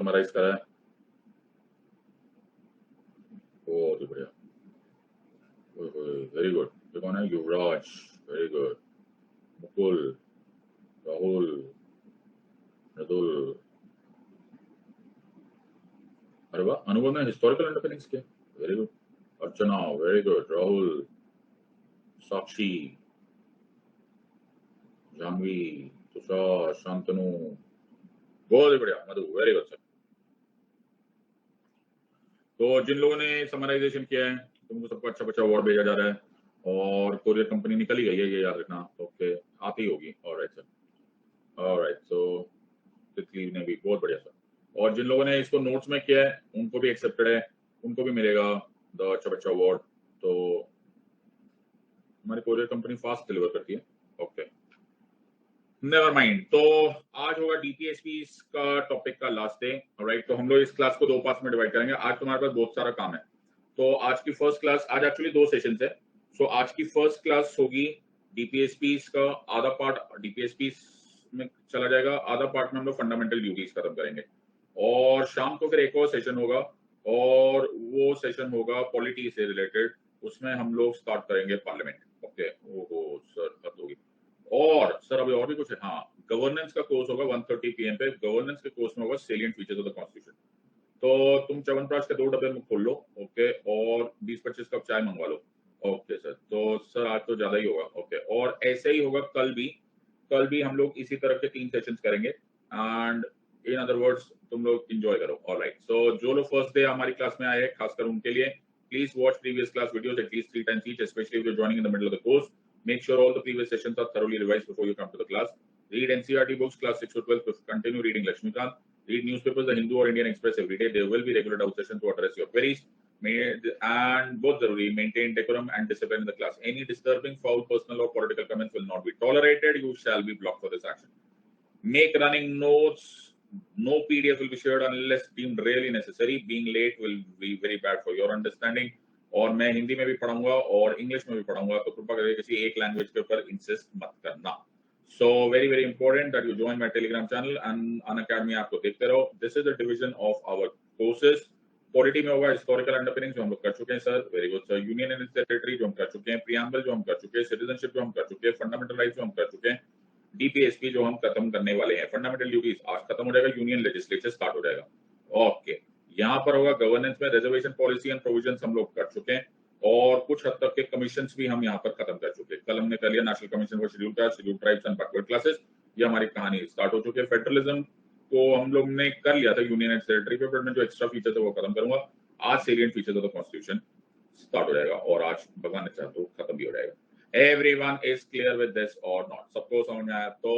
Summarise करा है, बहुत ही बढ़िया, वेरी गुड। ये कौन है? युवराज, वेरी गुड। मुकुल, राहुल, मृदुल, अरे वाह, अनुभव ने हिस्टोरिकल अंडरपिनिंग्स किया, वेरी गुड। अर्चना, वेरी गुड। राहुल, साक्षी, जानवी, तुषार, शांतनु, बहुत ही बढ़िया। मधु, वेरी गुड सर। तो जिन लोगों ने समराइजेशन किया है तुमको सबको अच्छा बच्चा अवार्ड भेजा जा रहा है, और कोरियर कंपनी निकल ही गई है, ये याद रखना। ओके, आती होगी। Alright sir, alright. सो तितली ने भी, बहुत बढ़िया सर। और जिन लोगों ने इसको नोट्स में किया है उनको भी एक्सेप्टेड है, उनको भी मिलेगा द अच्छा बच्चा अवार्ड। तो हमारी कोरियर कंपनी फास्ट डिलीवर करती है। Okay, never mind. तो आज होगा डीपीएसपी का टॉपिक का लास्ट डे, राइट। तो हम लोग इस क्लास को 2 पार्ट्स में डिवाइड करेंगे। आज तुम्हारे पास बहुत सारा काम है, तो आज की फर्स्ट क्लास, आज एक्चुअली 2 सेशन है। सो आज की फर्स्ट क्लास होगी डीपीएसपी का आधा पार्ट डीपीएसपी में चला जाएगा, आधा पार्ट में हम लोग फंडामेंटल ड्यूटीज खत्म करेंगे, और शाम को फिर एक और सेशन होगा, और वो सेशन होगा पॉलिटी से रिलेटेड। उसमें हम लोग स्टार्ट करेंगे पार्लियामेंट। ओके, ओहो सर हद होगी। और सर अभी और भी कुछ है, हाँ, गवर्नेंस का कोर्स होगा 1:30 PM पे। गवर्नेंस के कोर्स में होगा salient features of the constitution. तो तुम च्यवनप्राश के 2 डब्बे में खोल लो, ओके, और 20-25 कप चाय मंगवा लो। ओके सर, तो सर आज तो ज्यादा ही होगा। ओके, और ऐसे ही होगा कल भी हम लोग इसी तरह के 3 सेशंस करेंगे, एंड इन अदर वर्ड्स तुम लोग एंजॉय करो। ऑलराइट, सो जो लोग फर्स्ट डे हमारी क्लास में आए हैं, खासकर उनके लिए, please watch previous class videos at least 3 times each, especially if you're joining in the middle of the course. Make sure all the previous sessions are thoroughly revised before you come to the class. Read NCERT books, class 6 to 12, continue reading Lakshmikant. Read newspapers, The Hindu or Indian Express every day. There will be regular doubt sessions to address your queries. And both zaruri, maintain decorum and discipline in the class. Any disturbing, foul, personal or political comments will not be tolerated. You shall be blocked for this action. Make running notes. No PDF will be shared unless deemed really necessary. Being late will be very bad for your understanding. और मैं हिंदी में भी पढ़ाऊंगा और English में भी पढ़ाऊंगा, तो कृपया करके किसी एक लैंग्वेज के ऊपर इंसिस्ट मत करना। So very very important that you join my Telegram channel and Unacademy app को देखते रहो। This is the division of our courses. Polity में होगा हिस्टोरिकल अंडरपिनिंग जो हम लोग कर चुके हैं sir, very good sir. Union and territory जो हम कर चुके हैं, प्रियम्बल जो हम कर चुके हैं, सिटीजनशिप जो हम कर चुके हैं, फंडामेंटल राइट्स जो हम कर चुके हैं, डीपीएसपी जो हम खत्म करने वाले हैं। फंडामेंटल ड्यूटीज आज खत्म हो जाएगा, यूनियन लेजिस्लेचर स्टार्ट हो जाएगा। ओके, यहाँ पर होगा गवर्नेंस में रिजर्वेशन पॉलिसी एंड प्रोविजंस हम लोग कर चुके हैं, और कुछ हद तक के कमीशंस भी हम यहाँ पर खत्म कर चुके हैं। कल हमने कर लिया national commission for scheduled caste, scheduled tribes and backward classes. ये हमारी कहानी स्टार्ट हो चुकी है। फेडरलिज्म को हम लोग ने कर लिया था यूनियन एंड टेरिटरी पे, बट मैं जो एक्स्ट्रा फीचर्स है वो खत्म करूंगा। आज salient features of the constitution start हो जाएगा, और आज भगवान ने चाहा तो खत्म भी हो जाएगा। Everyone is clear with this or not? सबको समझ में आया? तो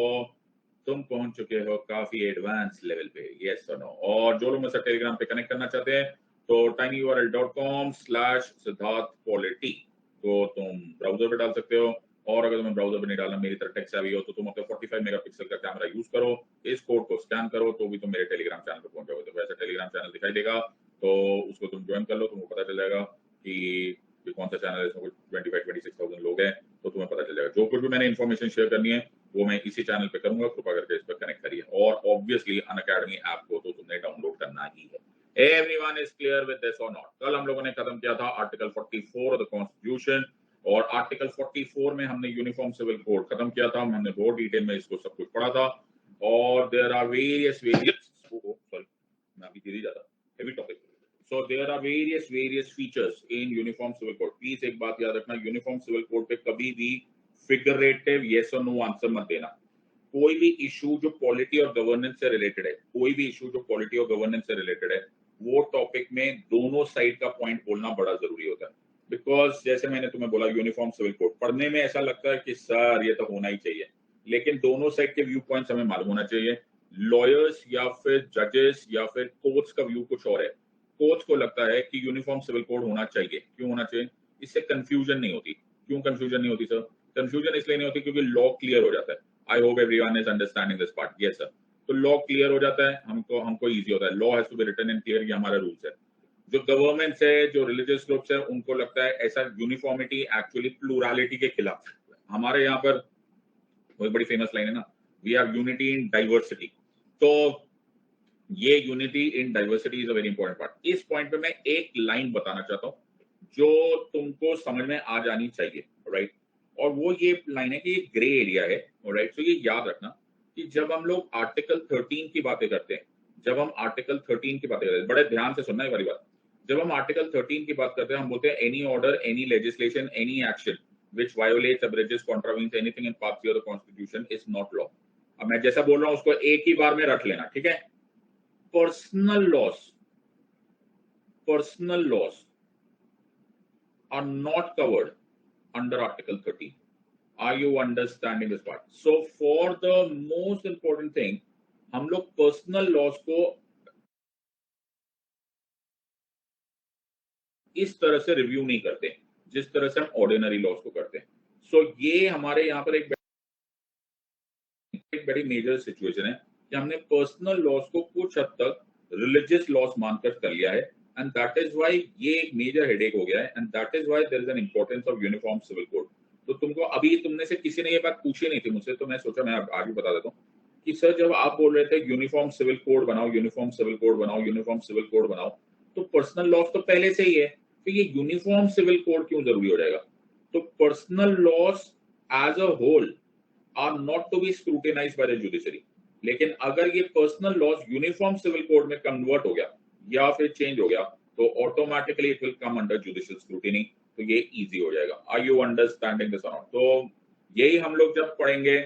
तुम पहुंच चुके हो काफी एडवांस लेवल पे, yes or no? और जो लोग मुझसे टेलीग्राम पे कनेक्ट करना चाहते हैं तो tinyurl.com/siddharthpolity तो तुम ब्राउजर पे डाल सकते हो, और अगर तुम्हें ब्राउजर पे नहीं डालना, मेरी तरह टेक सेवी हो, तो तुम अपने 45 मेगापिक्सल का कैमरा यूज करो, इस कोड को स्कैन करो, तो भी तुम मेरे टेलीग्राम चैनल पे पहुंच जाओगे। तो वैसे टेलीग्राम चैनल दिखाई देगा, तो उसको तुम ज्वाइन कर लो, तुमको पता चल जाएगा कि कौन सा चैनल है, इसमें कुछ 25-26,000 लोग हैं, तो तुम्हें पता चल जाएगा। जो कुछ भी मैंने इन्फॉर्मेशन शेयर करनी है वो मैं इसी चैनल पे करूंगा, कृपा करके इस पर कनेक्ट करिए। और ऑब्वियसली अनअकैडमी ऐप को तो तुमने डाउनलोड करना ही है। Everyone is clear with this और नॉट? कल हम लोगों ने खत्म किया था आर्टिकल 44 ऑफ द कॉन्स्टिट्यूशन, और आर्टिकल 44 में हमने यूनिफॉर्म सिविल कोड खत्म किया था। हमने बहुत डिटेल में इसको सब कुछ पढ़ा था, और देयर आर वेरियस सॉरी मैं अभी धीरे जाता, heavy topic. So there are various features in Uniform Civil Code. Please एक बात याद रखना, Uniform Civil Code पे कभी भी figurative yes or no answer मत देना। कोई भी इशू जो पॉलिटी और गवर्नेंस से रिलेटेड है, कोई भी इशू जो पॉलिटी और गवर्नेंस से रिलेटेड है, वो टॉपिक में दोनों साइड का पॉइंट बोलना बड़ा जरूरी होता है। बिकॉज जैसे मैंने तुम्हें बोला, यूनिफॉर्म सिविल कोड पढ़ने में ऐसा लगता है कि सर ये तो होना ही चाहिए, लेकिन दोनों साइड के व्यू पॉइंट्स हमें मालूम होना चाहिए। लॉयर्स या फिर जजेस या फिर कोर्ट्स का व्यू कुछ और है। कोर्ट्स को लगता है कि यूनिफॉर्म सिविल कोड होना चाहिए। क्यों होना चाहिए? इससे कंफ्यूजन नहीं होती। क्यों कंफ्यूजन नहीं होती सर? कंफ्यूजन इसलिए नहीं होती क्योंकि लॉ क्लियर हो जाता है। I hope everyone is understanding this part. Yes sir, तो लॉ क्लियर हो जाता है, हमको इजी होता है। Law has to be written in clear, ये हमारा रूल्स है। जो गवर्नमेंट्स है, जो रिलीजियस ग्रुप्स है, उनको लगता है ऐसा यूनिफॉर्मिटी एक्चुअली प्लूरलिटी के खिलाफ है। हमारे यहाँ पर वही बड़ी फेमस लाइन है ना, we have unity in diversity. तो ये unity in diversity is a very important part. इस पॉइंट पे मैं एक लाइन बताना चाहता हूँ जो तुमको समझ में आ जानी चाहिए, राइट? और वो ये लाइन है कि ये ग्रे एरिया है, राइट? तो ये याद रखना कि जब हम लोग आर्टिकल 13 की बातें करते हैं, जब हम आर्टिकल 13 की बातें करते हैं, बड़े ध्यान से सुनना ये वाली बात, जब हम आर्टिकल 13 की बात करते हैं हम बोलते हैं any order, any legislation, any action which violates, abridges, contravenes anything in part 3 of the constitution is not law। अब मैं जैसा बोल रहा हूं उसको एक ही बार में रख लेना, ठीक है? Personal loss are not covered under article 13। Are you understanding this part? So for the most important thing, हम लोग पर्सनल लॉस को इस तरह से रिव्यू नहीं करते जिस तरह से हम ऑर्डिनरी लॉस को करते हैं। सो ये हमारे यहाँ पर एक बड़ी मेजर सिचुएशन है कि हमने पर्सनल लॉस को कुछ हद तक रिलीजियस लॉस मानकर कर लिया है, एंड दैट इज व्हाई ये एक मेजर हेडेक हो गया है, and that is why there is an importance of uniform civil code. तो तुमको अभी तुमने से किसी ने ये बात पूछी नहीं थी मुझसे, तो मैं सोचा मैं आगे बता देता हूँ कि सर जब आप बोल रहे थे यूनिफॉर्म सिविल कोड बनाओ, यूनिफॉर्म सिविल कोड बनाओ, यूनिफॉर्म सिविल कोड बनाओ, तो पर्सनल लॉस तो पहले से ही है, तो ये यूनिफॉर्म सिविल कोड क्यों जरूरी हो जाएगा? तो personal laws as a whole are not to be scrutinized by the judiciary। लेकिन अगर ये personal laws uniform civil code में कन्वर्ट हो गया या फिर चेंज हो गया तो automatically it will come under judicial scrutiny, तो ये इजी हो जाएगा। आर यू अंडरस्टैंडिंग दिस और नॉट? तो यही हम लोग जब पढ़ेंगे,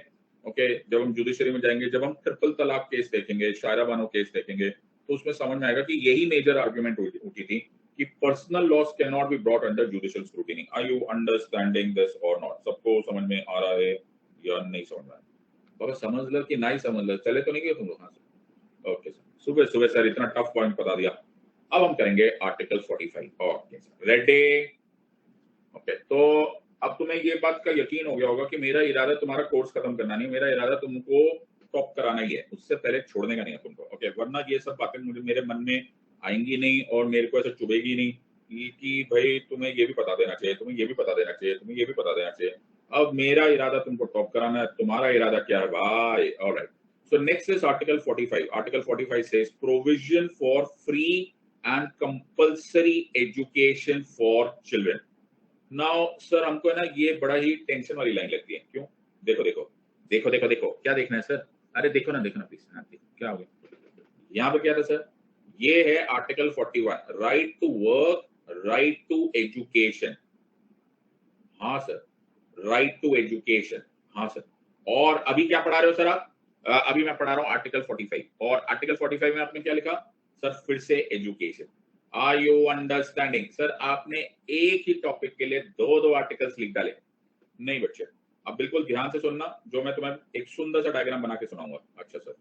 ओके, जब हम जुडिशरी में जाएंगे, जब हम ट्रिपल तलाक केस देखेंगे, शायरा बानो केस देखेंगे, तो उसमें समझ में आएगा कि यही मेजर आर्गुमेंट उठी थी कि personal laws can not be brought under judicial scrutiny. Are you understanding this और नॉट? सबको समझ में आ रहा है या नहीं समझ में? बाबा समझ लो कि नहीं समझ लो, चले तो नहीं गए तुम लोग? हाँ सर, ओके सर, सुबह सुबह सर इतना टफ पॉइंट बता दिया। अब हम करेंगे article 45। Okay sir, ready? Okay, तो अब तुम्हें ये बात का यकीन हो गया होगा कि मेरा इरादा तुम्हारा कोर्स खत्म करना नहीं, मेरा इरादा तुमको टॉप कराना ही है, उससे पहले छोड़ने का नहीं है तुमको, ओके? वरना ये सब बातें मुझे मेरे मन में आएंगी नहीं और मेरे को ऐसा चुभेगी नहीं कि भाई तुम्हें ये भी बता देना चाहिए, तुम्हें ये भी बता देना चाहिए, तुम्हें ये भी बता देना चाहिए। अब मेरा इरादा तुमको टॉप कराना है, तुम्हारा इरादा क्या है भाई? Alright, so next is article 45। Article 45 says provision for free and compulsory education for children. Now sir हमको है ना ये बड़ा ही टेंशन वाली लाइन लगती है, क्यों? देखो देखो देखो देखो देखो, क्या देखना है सर? अरे देखो ना प्लीज, हाँ देखो क्या हो गया, यहाँ पे क्या था सर? ये है article 41, right to work, right to education. हाँ सर, राइट टू एजुकेशन, हाँ सर। और अभी क्या पढ़ा रहे हो सर आप? अभी मैं पढ़ा रहा हूँ आर्टिकल 45, और आर्टिकल 45 में आपने क्या लिखा सर? फिर से education. Are you understanding? Sir आपने एक ही टॉपिक के लिए दो आर्टिकल्स लिख डाले। नहीं बच्चे, अब बिल्कुल ध्यान से सुनना, जो मैं तुम्हें एक सुंदर सा डायग्राम बना के सुनाऊंगा। अच्छा सर,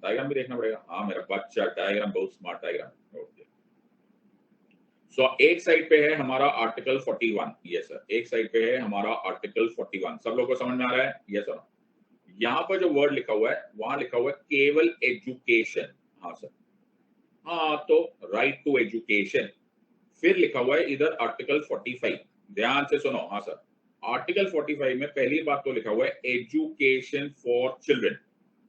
डायग्राम भी देखना पड़ेगा? हाँ मेरा बच्चा, डायग्राम बहुत स्मार्ट डायग्राम। ओके, सो एक साइड पे है हमारा आर्टिकल 41, यस सर, एक साइड पे है हमारा आर्टिकल 41। सब लोगों को समझ में आ रहा है? Yes sir. यहाँ पर जो वर्ड लिखा हुआ है वहां लिखा हुआ है केवल एजुकेशन। हाँ सर, हाँ तो राइट टू एजुकेशन। फिर लिखा हुआ है इधर आर्टिकल 45, ध्यान से सुनो। हाँ सर, आर्टिकल 45 में पहली बात तो लिखा हुआ है एजुकेशन फॉर चिल्ड्रन।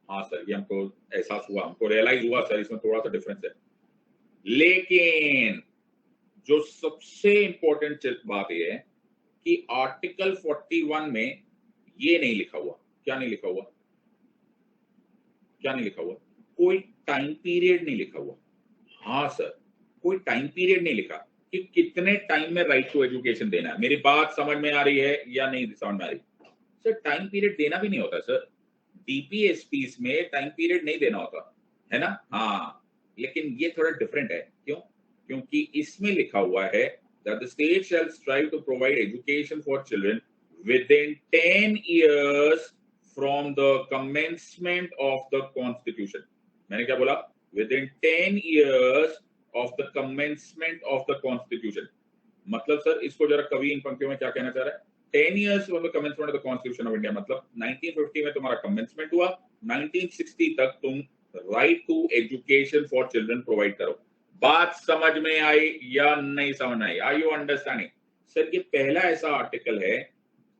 हाँ सर, ये हमको एहसास हुआ, हमको रियलाइज हुआ सर इसमें थोड़ा सा डिफरेंस है, लेकिन जो सबसे इंपॉर्टेंट बात यह है कि आर्टिकल 41 में ये नहीं लिखा हुआ। क्या नहीं लिखा हुआ? क्या नहीं लिखा हुआ? कोई टाइम पीरियड नहीं लिखा हुआ। हाँ सर, कोई टाइम पीरियड नहीं लिखा कि कितने टाइम में राइट टू एजुकेशन देना है। मेरी बात समझ में आ रही है या नहीं समझ में आ रही? सर टाइम पीरियड देना भी नहीं होता सर, डीपीएसपीस में टाइम पीरियड नहीं देना होता है ना? हाँ, लेकिन ये थोड़ा डिफरेंट है। क्यों? क्योंकि इसमें लिखा हुआ है that the state shall strive to provide education for children within 10 years from the commencement of the constitution। मैंने क्या बोला? within 10 years of the commencement of the constitution। मतलब सर इसको जरा कवि इन पंक्तियों में क्या कहना चाह रहा है? 10 years from the commencement of the constitution of India, मतलब 1950 में तुम्हारा कमेंसमेंट हुआ, 1960 तक तुम right to education for children provide करो। बात समझ में आई या नहीं समझ आई? Are you understanding? सर ये पहला ऐसा आर्टिकल है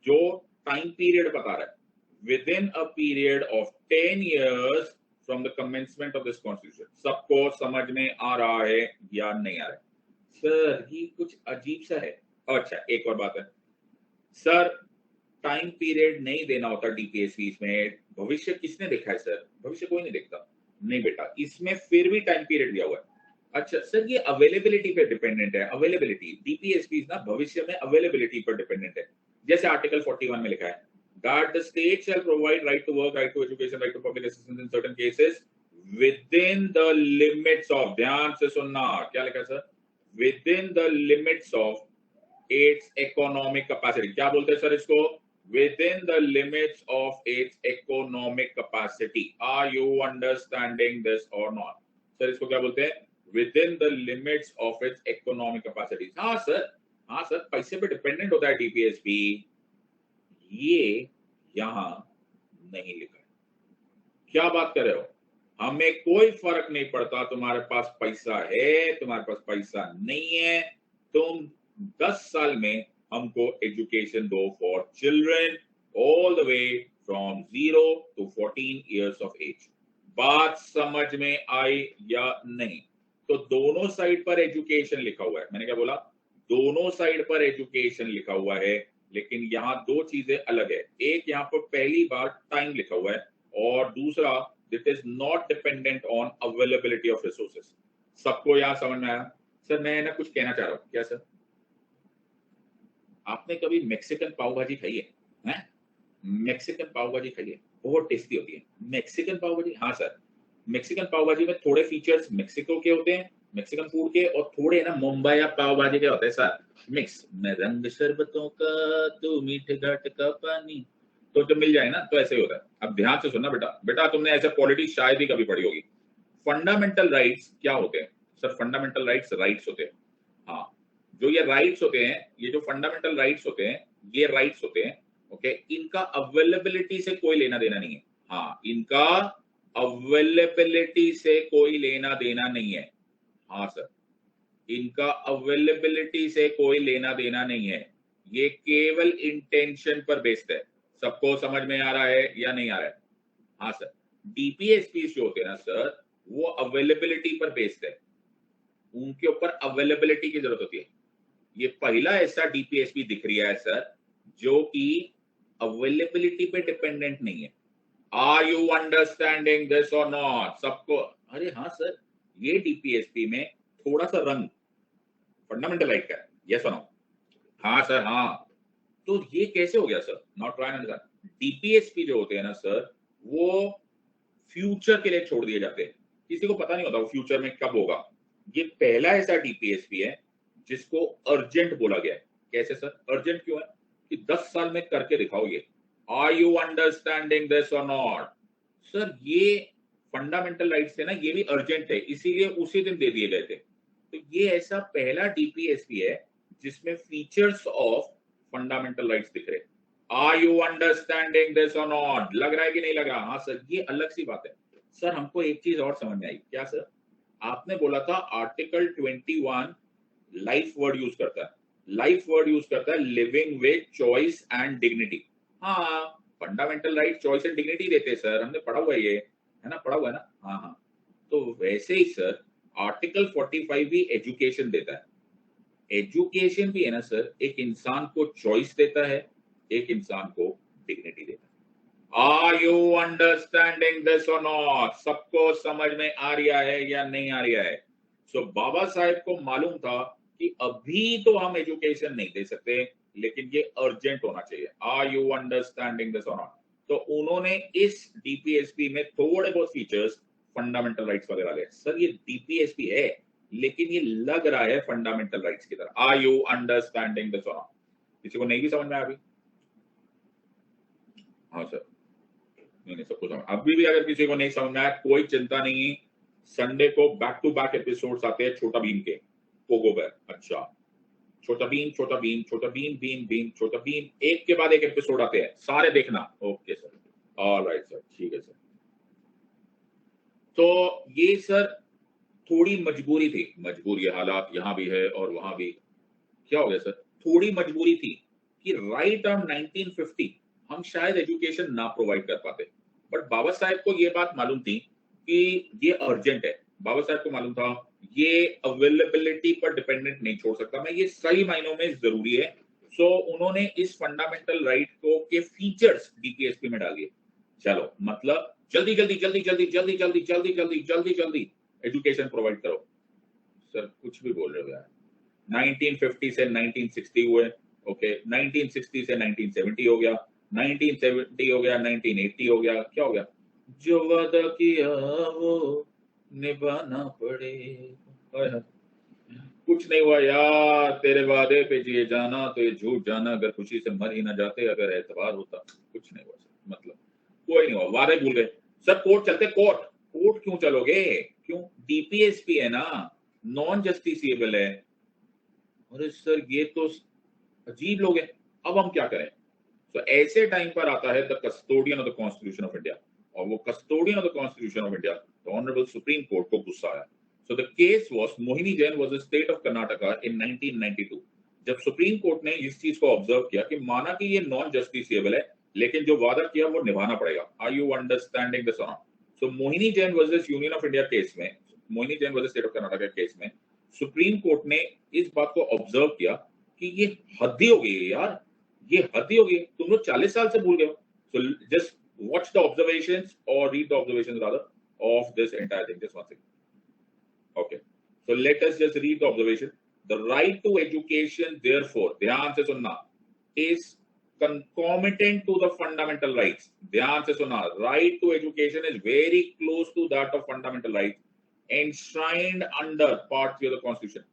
जो टाइम पीरियड बता रहा है, with in a period of 10 years from the commencement of this constitution. सबको समझ में आ रहा है या नहीं आ रहा है? सर ये कुछ अजीब सा है। अच्छा एक और बात है सर, टाइम पीरियड नहीं देना होता डीपीएसपी में। भविष्य किसने देखा है सर? भविष्य कोई नहीं देखता। नहीं बेटा, इसमें फिर भी टाइम पीरियड दिया हुआ है। अच्छा सर, ये अवेलेबिलिटी पे डिपेंडेंट है। अवेलेबिलिटी डीपीएसपी ना भविष्य में अवेलेबिलिटी पर डिपेंडेंट है। जैसे आर्टिकल 41 में लिखा है that the state shall provide right to work, right to education, right to public assistance in certain cases within the limits of, ध्यान से सुनना क्या लिखा है sir, within the limits of its economic capacity। क्या बोलते हैं सर इसको? within the limits of its economic capacity। Are you understanding this or not? Sir इसको क्या बोलते हैं? within the limits of its economic capacity। हाँ सर, पैसे पे डिपेंडेंट होता है डीपीएसपी। ये यहां नहीं लिखा है। क्या बात कर रहे हो? हमें कोई फर्क नहीं पड़ता तुम्हारे पास पैसा है, तुम्हारे पास पैसा नहीं है, तुम 10 साल में हमको एजुकेशन दो for children all the way from 0 to 14 years of age। बात समझ में आई या नहीं? तो दोनों साइड पर एजुकेशन लिखा हुआ है। मैंने क्या बोला? दोनों साइड पर एजुकेशन लिखा हुआ है, लेकिन यहाँ दो चीजें अलग है। एक यहाँ पर पहली बार टाइम लिखा हुआ है और दूसरा it is not dependent on availability of resources. सबको यहाँ समझ में आया? सर मैं ना कुछ कहना चाह रहा हूँ। क्या सर? आपने कभी मैक्सिकन पाव भाजी खाई है? मैक्सिकन पाव भाजी खाई है? बहुत टेस्टी होती है मैक्सिकन पाव भाजी। हाँ सर, मैक्सिकन पाव भाजी में थोड़े फीचर्स मैक्सिको के होते हैं, मैक्सिकन फूड के, और थोड़े ना मुंबई या पाव भाजी के होते हैं सर मिक्स। मैं रंग शरबतों का, तू मीठे घाट का पानी, तो जब मिल जाए ना तो ऐसे ही होता है। अब ध्यान से सुनना बेटा, तुमने ऐसे पॉलिटिक्स शायद ही कभी पढ़ी होगी। फंडामेंटल राइट्स क्या होते हैं सर? फंडामेंटल राइट्स होते हैं। हाँ, जो ये राइट्स होते हैं, ये जो फंडामेंटल राइट्स होते हैं, ये राइट्स होते हैं, ओके। इनका अवेलेबिलिटी से कोई लेना देना नहीं है। हाँ, इनका अवेलेबिलिटी से कोई लेना देना नहीं है। हाँ सर, इनका अवेलेबिलिटी से कोई लेना देना नहीं है। ये केवल इंटेंशन पर बेस्ड है। सबको समझ में आ रहा है या नहीं आ रहा है? हाँ सर, डीपीएसपी जो होते हैं ना सर, वो अवेलेबिलिटी पर बेस्ड है। उनके ऊपर अवेलेबिलिटी की जरूरत होती है। ये पहला ऐसा डीपीएसपी दिख रहा है सर जो कि अवेलेबिलिटी पे डिपेंडेंट नहीं है। आर यू अंडरस्टैंडिंग दिस और नॉट? सबको? अरे हाँ सर, ये डीपीएसपी में थोड़ा सा रंग फंडामेंटल राइट का है। Yes or no? हाँ सर हाँ। तो ये कैसे हो गया sir? Not try understand. DPSP जो होते हैं ना सर, वो फ्यूचर के लिए छोड़ दिए जाते हैं। किसी को पता नहीं होता वो फ्यूचर में कब होगा। ये पहला ऐसा डीपीएसपी है जिसको अर्जेंट बोला गया है। कैसे सर? अर्जेंट क्यों है? कि 10 साल में करके दिखाओ ये। आर यू अंडरस्टैंडिंग दिस और नॉट? सर ये फंडामेंटल राइट्स थे ना, ये भी अर्जेंट है, इसीलिए उसी दिन दे दिए गए थे। तो ये ऐसा पहला डीपीएसपी है जिसमें फीचर्स ऑफ फंडामेंटल राइट्स दिख रहे। आर यू अंडरस्टैंडिंग दिस और नॉट? लग रहा है कि नहीं लग रहा? हाँ सर, ये अलग सी बात है। सर हमको एक चीज और समझ में आई। क्या सर? आपने बोला था आर्टिकल 21 लाइफ वर्ड यूज करता है। लाइफ वर्ड यूज करता है living with choice and dignity. हाँ, fundamental right choice and dignity देते हैं सर, हमने पढ़ा हुआ है, ये है ना, पढ़ा हुआ है ना। हाँ हाँ, तो वैसे ही सर आर्टिकल 45 भी एजुकेशन देता है। एजुकेशन भी है ना सर, एक इंसान को चॉइस देता है, एक इंसान को डिग्निटी देता है। आर यू अंडरस्टैंडिंग दिस और नॉट? सबको समझ में आ रहा है या नहीं आ रहा है? सो बाबा साहेब को मालूम था कि अभी तो हम एजुकेशन नहीं दे सकते, लेकिन ये अर्जेंट होना चाहिए। आर यू अंडरस्टैंडिंग दिस और नॉट? तो उन्होंने इस डीपीएसपी में थोड़े बहुत फीचर्स फंडामेंटल राइट्स वगैरह ले। सर ये डीपीएसपी है, लेकिन ये लग रहा है फंडामेंटल राइट्स की तरह। आर यू अंडरस्टैंडिंग दिस और नॉट? किसी को नहीं भी समझ में आया अभी? हाँ सर, नहीं सबको समझ। अभी भी अगर किसी को नहीं समझ में आया, कोई चिंता नहीं। संडे को बैक टू बैक एपिसोड्स आते हैं छोटा भीम के, पोगो बैर। अच्छा, छोटा भीम, छोटा भीम, छोटा भीम, भीम भीम, छोटा भीम, एक के बाद एक एपिसोड आते हैं, सारे देखना। ओके सर, ऑलराइट सर, ठीक है सर। तो ये सर थोड़ी मजबूरी थी। मजबूरी हालात यहाँ भी है और वहां भी। क्या हो गया सर? थोड़ी मजबूरी थी कि राइट अराउंड 1950 हम शायद एजुकेशन ना प्रोवाइड कर पाते, बट बाबा साहेब को ये बात मालूम थी कि ये अर्जेंट है। बाबा साहब को मालूम था ये अवेलेबिलिटी पर डिपेंडेंट नहीं छोड़ सकता मैं, ये सही मायनों में जरूरी है। सो उन्होंने इस फंडामेंटल राइट को के फीचर्स डीपीएसपी में डाल दिए। चलो मतलब जल्दी जल्दी जल्दी जल्दी जल्दी जल्दी जल्दी जल्दी जल्दी जल्दी एजुकेशन प्रोवाइड करो। सर कुछ भी बोल रहे हो यार। 1950 से 1960 हुए, ओके, 1960 से 1970 हो गया, 1970 हो गया, 1980 हो गया, क्या हो गया? जो वादा किया वो निभाना पड़ेगा। कुछ नहीं हुआ यार, तेरे वादे पे जिए जाना तो ये झूठ जाना, अगर खुशी से मर ही ना जाते, अगर एतबार होता। कुछ नहीं हुआ सर, मतलब कोई नहीं हुआ, वादे भूल गए सर। कोर्ट चलते, कोर्ट कोर्ट क्यों चलोगे? क्यों? डीपीएसपी है ना, नॉन जस्टिसिएबल है। अरे सर ये तो अजीब लोग हैं, अब हम क्या करें? तो ऐसे टाइम पर आता है the custodian of the constitution of India, और वो custodian of the constitution of India the honourable supreme court को गुस्सा आया। So the case was Mohini Jain was the state of Karnataka in 1992। जब सुप्रीम कोर्ट ने इस चीज को ऑब्जर्व किया कि माना कि ये नॉन जस्टिसिएबल है, लेकिन जो वादा किया वो निभाना पड़ेगा। आर यू अंडरस्टैंडिंग दिस और not? So Mohini Jain versus union of India case में, Mohini Jain versus state of Karnataka case में सुप्रीम कोर्ट ने इस बात को ऑब्जर्व किया कि ये हद ही हो गई है यार, ये हद ही हो गई, तुम लोग 40 साल से भूल गए हो। So just watch the observations और read the observations rather of this entire thing, just one second. Okay, so let us just read the observation. The right to education, therefore, ध्यान से सुनना, is concomitant to the fundamental rights. ध्यान से सुनना, right to education is very close to that of fundamental rights enshrined under Part 3 of the Constitution.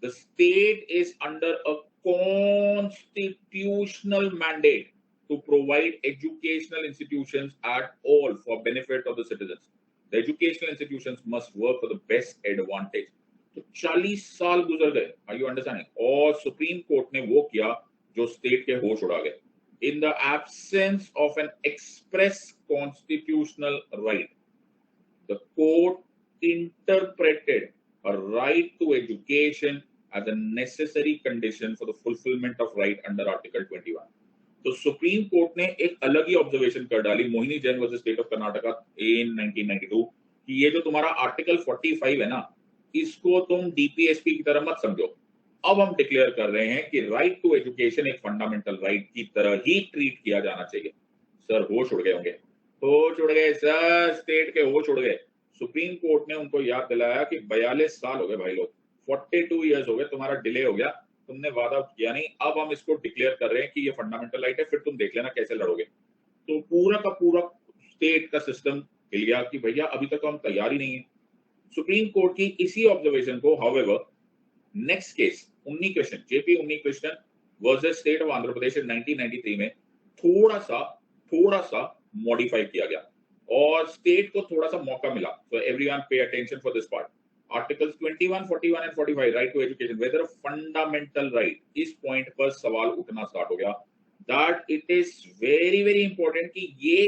The state is under a constitutional mandate to provide educational institutions at all for benefit of the citizens. The educational institutions must work for the best advantage. तो 40 साल गुजर गए, are you understanding? और supreme court ने वो किया जो state के होश उड़ा गए। In the absence of N express constitutional right, the court interpreted a right to education as a necessary condition for the fulfillment of right under Article 21. तो सुप्रीम कोर्ट ने एक अलग ही ऑब्जर्वेशन कर डाली Mohini Jain versus state of Karnataka in 1992 कि ये जो तुम्हारा आर्टिकल 45 है ना, इसको तुम डीपीएसपी की तरह मत समझो। अब हम डिक्लेयर कर रहे हैं कि राइट टू एजुकेशन एक फंडामेंटल राइट की तरह ही ट्रीट किया जाना चाहिए। सर होश उड़ गए होंगे, होश उड़ गए सर, स्टेट के होश उड़ गए। सुप्रीम कोर्ट ने उनको याद दिलाया कि 42 साल हो गए भाई लोग, 42 इयर्स हो गए, तुम्हारा डिले हो गया, तुमने वादा किया नहीं, अब हम इसको डिक्लेयर कर रहे हैं कि ये फंडामेंटल राइट है, फिर तुम देख लेना कैसे लड़ोगे। तो पूरा का पूरा स्टेट का सिस्टम हिल गया कि भैया अभी तक हम तैयार ही नहीं है। सुप्रीम कोर्ट की इसी ऑब्जर्वेशन को हाउएवर नेक्स्ट केस उन्नी Krishnan, JP Unni Krishnan versus state of Andhra Pradesh 1993 में थोड़ा सा मॉडिफाई किया गया और स्टेट को थोड़ा सा मौका मिला। So everyone pay attention for this part. Articles 21, 41 and 45 right to education whether a fundamental right, इस पॉइंट पर सवाल उठना स्टार्ट हो गया that it is very very important कि ये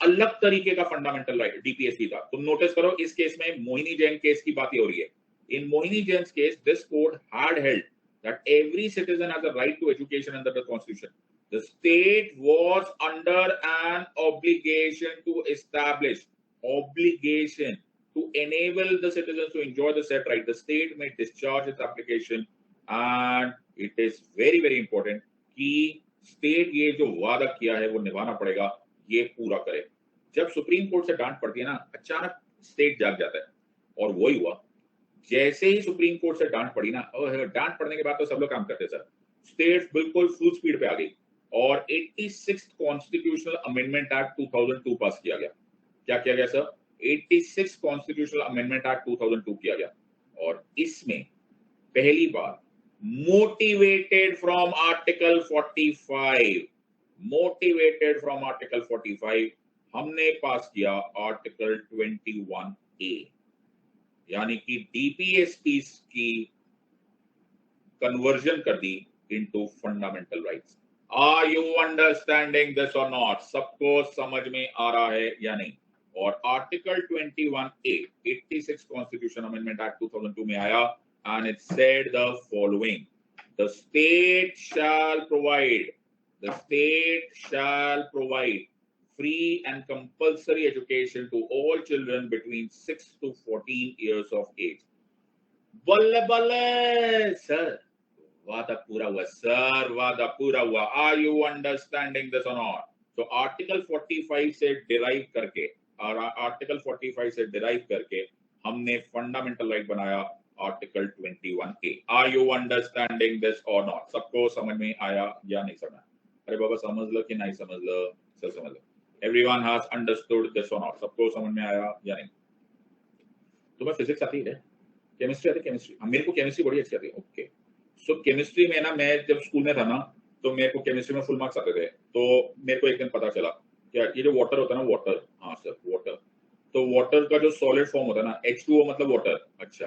अलग तरीके का फंडामेंटल राइट डीपीएसपी था। तुम नोटिस करो इस केस में मोहिनी जैन केस की बात हो रही है। In Mohini Jain case this court had held that every citizen has a right to education under the constitution. The state was under an obligation to establish, obligation to enable the citizens to enjoy the said right. The state may discharge its application and it is very very important कि state ये जो वादा किया है वो निभाना पड़ेगा, ये पूरा करे। जब सुप्रीम कोर्ट से डांट पड़ती है ना, अचानक स्टेट जाग जाता है और वही हुआ। जैसे ही सुप्रीम कोर्ट से डांट पड़ी ना, और डांट पड़ने के बाद तो सब लोग काम करते सर, स्टेट बिल्कुल फुल स्पीड पे आ गई और 86th कॉन्स्टिट्यूशनल अमेंडमेंट एक्ट 2002 पास किया गया। क्या किया गया sir? 86th constitutional amendment act 2002 किया गया और इसमें पहली बार motivated from article 45, motivated from article 45 हमने पास किया आर्टिकल 21A, यानी कि डीपीएसपी की कन्वर्जन कर दी into fundamental rights. Are you understanding this और नॉट? सबको समझ में आ रहा है या नहीं? और article 21A 86 constitution amendment act 2002 में आया and it said the following, the state shell provide free and compulsory education to all children between 6 to 14 years of age. बल्ले बल्ले सर, वादा पूरा हुआ सर, वादा पूरा हुआ. Are you understanding this or not? तो आर्टिकल 45 से डिराइव करके और आर्टिकल 45 से डिराइव करके हमने फंडामेंटल राइट बनाया article 21A. Are you understanding this or not? सबको समझ में आया या नहीं समझ? अरे बाबा समझ लो कि नहीं समझ लो, सब समझ लो. Everyone has understood this or not? सबको समझ में आया या नहीं? तुम्हें फिजिक्स आती है, केमिस्ट्री आती है? केमिस्ट्री, मेरे को केमिस्ट्री बड़ी अच्छी आती है. ओके, सो केमिस्ट्री में ना, मैं जब स्कूल में था ना, तो मेरे को केमिस्ट्री में फुल मार्क्स आते थे. तो मेरे को एक दिन पता चला क्या ये जो वाटर होता है ना, वाटर, हाँ सर वाटर, तो वाटर का जो सॉलिड फॉर्म होता है ना, H2O मतलब वाटर. अच्छा,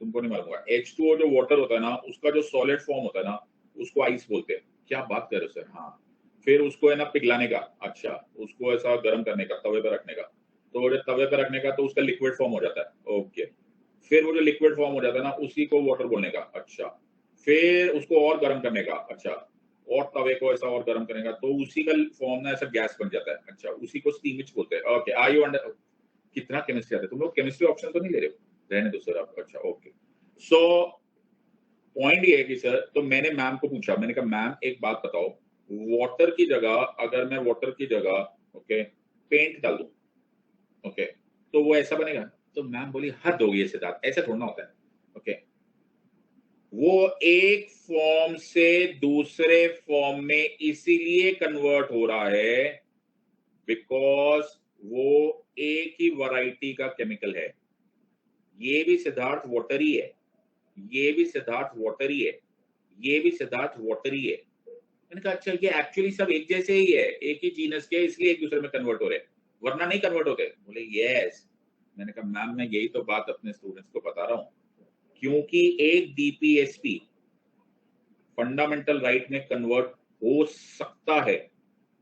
तुमको नहीं मालूम होगा. H2O जो वाटर होता है ना, उसका जो सॉलिड फॉर्म होता है ना, उसको आइस बोलते हैं. क्या बात कर रहे हो सर? हाँ, फिर उसको है ना पिघलाने का, अच्छा, उसको ऐसा गर्म करने का, तवे पर रखने का, तो जब तवे पर रखने का तो उसका लिक्विड फॉर्म हो जाता है. ओके, फिर वो जो लिक्विड फॉर्म हो जाता है ना, उसी को वाटर बोलने का. अच्छा, फिर उसको और गर्म करने का, अच्छा, और तवे को ऐसा और गर्म करने का, तो उसी का फॉर्म ना ऐसा गैस बन जाता है. अच्छा, उसी को स्टीमिच बोलते हैं. Okay, are you under? कितना केमिस्ट्री आता है तुम लोग? केमिस्ट्री ऑप्शन तो नहीं ले रहे हो? रहने दो सर आप. अच्छा ओके, सो पॉइंट ये है कि सर, तो मैंने मैम को पूछा, मैंने कहा मैम एक बात बताओ, वाटर की जगह, अगर मैं वाटर की जगह ओके पेंट डाल दूं, ओके, तो वो ऐसा बनेगा? तो मैम बोली हद हो गई है सिद्धार्थ, ऐसा थोड़ा ना होता है. ओके, वो एक फॉर्म से दूसरे फॉर्म में इसीलिए कन्वर्ट हो रहा है बिकॉज वो एक ही वैरायटी का केमिकल है. ये भी सिद्धार्थ वाटर ही है, ये भी सिद्धार्थ वाटर ही है, ये भी सिद्धार्थ वाटर ही है. मैंने कहा अच्छा, ये एक्चुअली सब एक जैसे ही है, एक ही जीनस के, इसलिए एक दूसरे में कन्वर्ट हो रहे हैं, वरना नहीं कन्वर्ट होते. बोले यस. मैंने कहा मैम मैं यही तो बात अपने स्टूडेंट्स को बता रहा हूं, क्योंकि एक डीपीएसपी फंडामेंटल राइट में कन्वर्ट हो सकता है,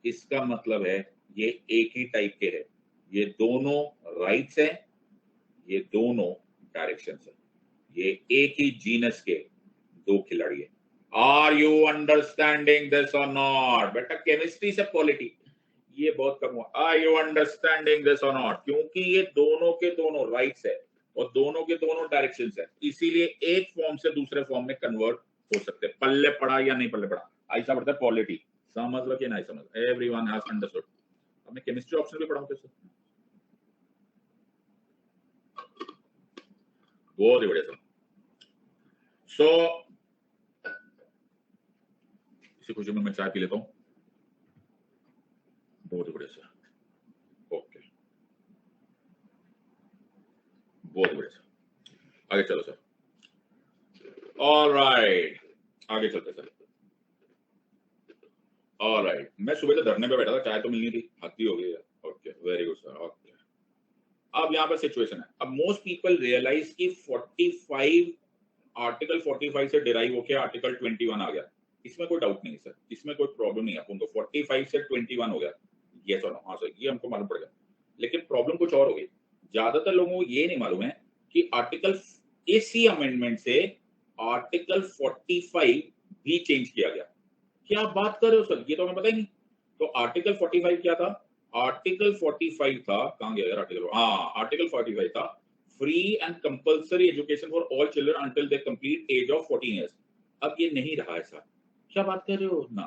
इसका मतलब है ये एक ही टाइप के है, ये दोनों राइट्स हैं, ये दोनों डायरेक्शंस है, ये एक ही जीनस के दो खिलाड़ी है. आर यू अंडरस्टैंडिंग दिस और नॉट? बेटा केमिस्ट्री से पॉलिटी ये बहुत कम हुआ. आर यू अंडरस्टैंडिंग दिस और नॉट? क्योंकि ये दोनों के दोनों राइट्स है और दोनों के दोनों डायरेक्शंस है, इसीलिए एक फॉर्म से दूसरे फॉर्म में कन्वर्ट हो सकते हैं. पल्ले पड़ा या नहीं पल्ले पड़ा, ऐसा पड़ता है पॉलिटी. समझ लो कि नहीं समझ? Everyone has understood. हमने केमिस्ट्री ऑप्शन भी पढ़ा होता है. बहुत ही बढ़िया सर. सो इसी खुशी में मैं चाय पी लेता हूँ. बहुत ही बढ़िया सर. ओके, बहुत ही बढ़िया सर. आगे चलो सर. ऑलराइट, आगे चलते सर. ऑलराइट, मैं सुबह से धरने पे बैठा था, चाय तो मिलनी थी, हत्ती हो गई है. Okay, very good sir. Okay, अब यहाँ पर सिचुएशन है. अब मोस्ट पीपल रियलाइज कि 45 आर्टिकल 45 से डिराइव होकर आर्टिकल 21 आ गया. इसमें कोई डाउट नहीं है सर, इसमें कोई प्रॉब्लम नहीं है. अपन तो 45 से 21 हो गया, यस और नो? हाँ सर, ये हमको मालूम पड़ गया. लेकिन प्रॉब्लम कुछ और हो गई. ज्यादातर लोगों को ये नहीं मालूम है कि आर्टिकल, इसी अमेंडमेंट से आर्टिकल 45 भी चेंज किया गया. क्या बात कर रहे हो सर, ये तो हमें पता ही नहीं. तो आर्टिकल 45 क्या था? आर्टिकल 45 था, कहां गया यार आर्टिकल? हाँ, आर्टिकल 45 था free and compulsory education for all children until they complete age of 14 years. अब ये नहीं रहा ऐसा. क्या बात कर रहे हो ना?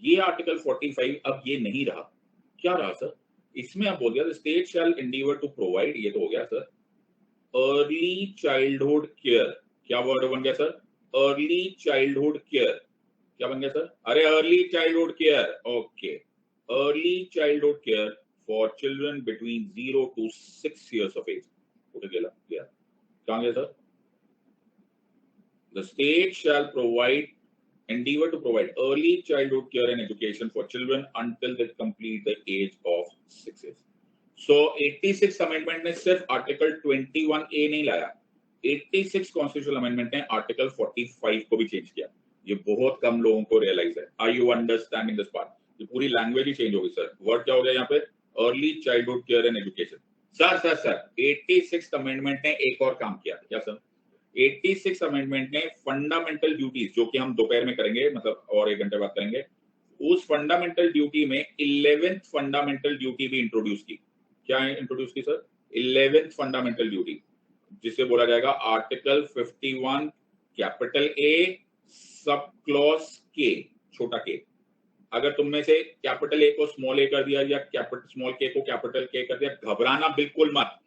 ये आर्टिकल 45 अब ये नहीं रहा. क्या रहा सर? इसमें अब बोल दिया state shall endeavour to provide, ये तो हो गया सर, अर्ली चाइल्डहुड केयर. क्या वर्ड बन गया सर? Early childhood care. क्या बन गया सर? अरे early childhood care. Okay, early childhood care for children between 0 to 6 years of age. कुठे गेला? गया. कहां गया sir? The state shall endeavor to provide early childhood care and education for children until they complete the age of 6 years. So 86 amendment ने सिर्फ article 21A नहीं लाया, 86 constitutional amendment ने आर्टिकल 45 को भी चेंज किया. ये बहुत कम लोगों को रियलाइज है. Are you understanding this part? ये पूरी लैंग्वेज ही चेंज हो गई सर. वर्ड क्या हो गया यहाँ पे? Early childhood care and education. Sir 86 amendment ने एक और काम किया. क्या सर? 86 अमेंडमेंट ने फंडामेंटल ड्यूटीज, जो कि हम दोपहर में करेंगे, मतलब और 1 घंटे बाद करेंगे, उस फंडामेंटल ड्यूटी में 11th फंडामेंटल ड्यूटी भी इंट्रोड्यूस की। क्या इंट्रोड्यूस की सर? 11th फंडामेंटल ड्यूटी, जिसे बोला जाएगा article 51 capital A sub clause के, छोटा के। अगर तुम में से कैपिटल ए को स्मॉल ए कर दिया या कैपिटल स्मॉल के को कैपिटल के कर दिया, घबराना बिल्कुल मत,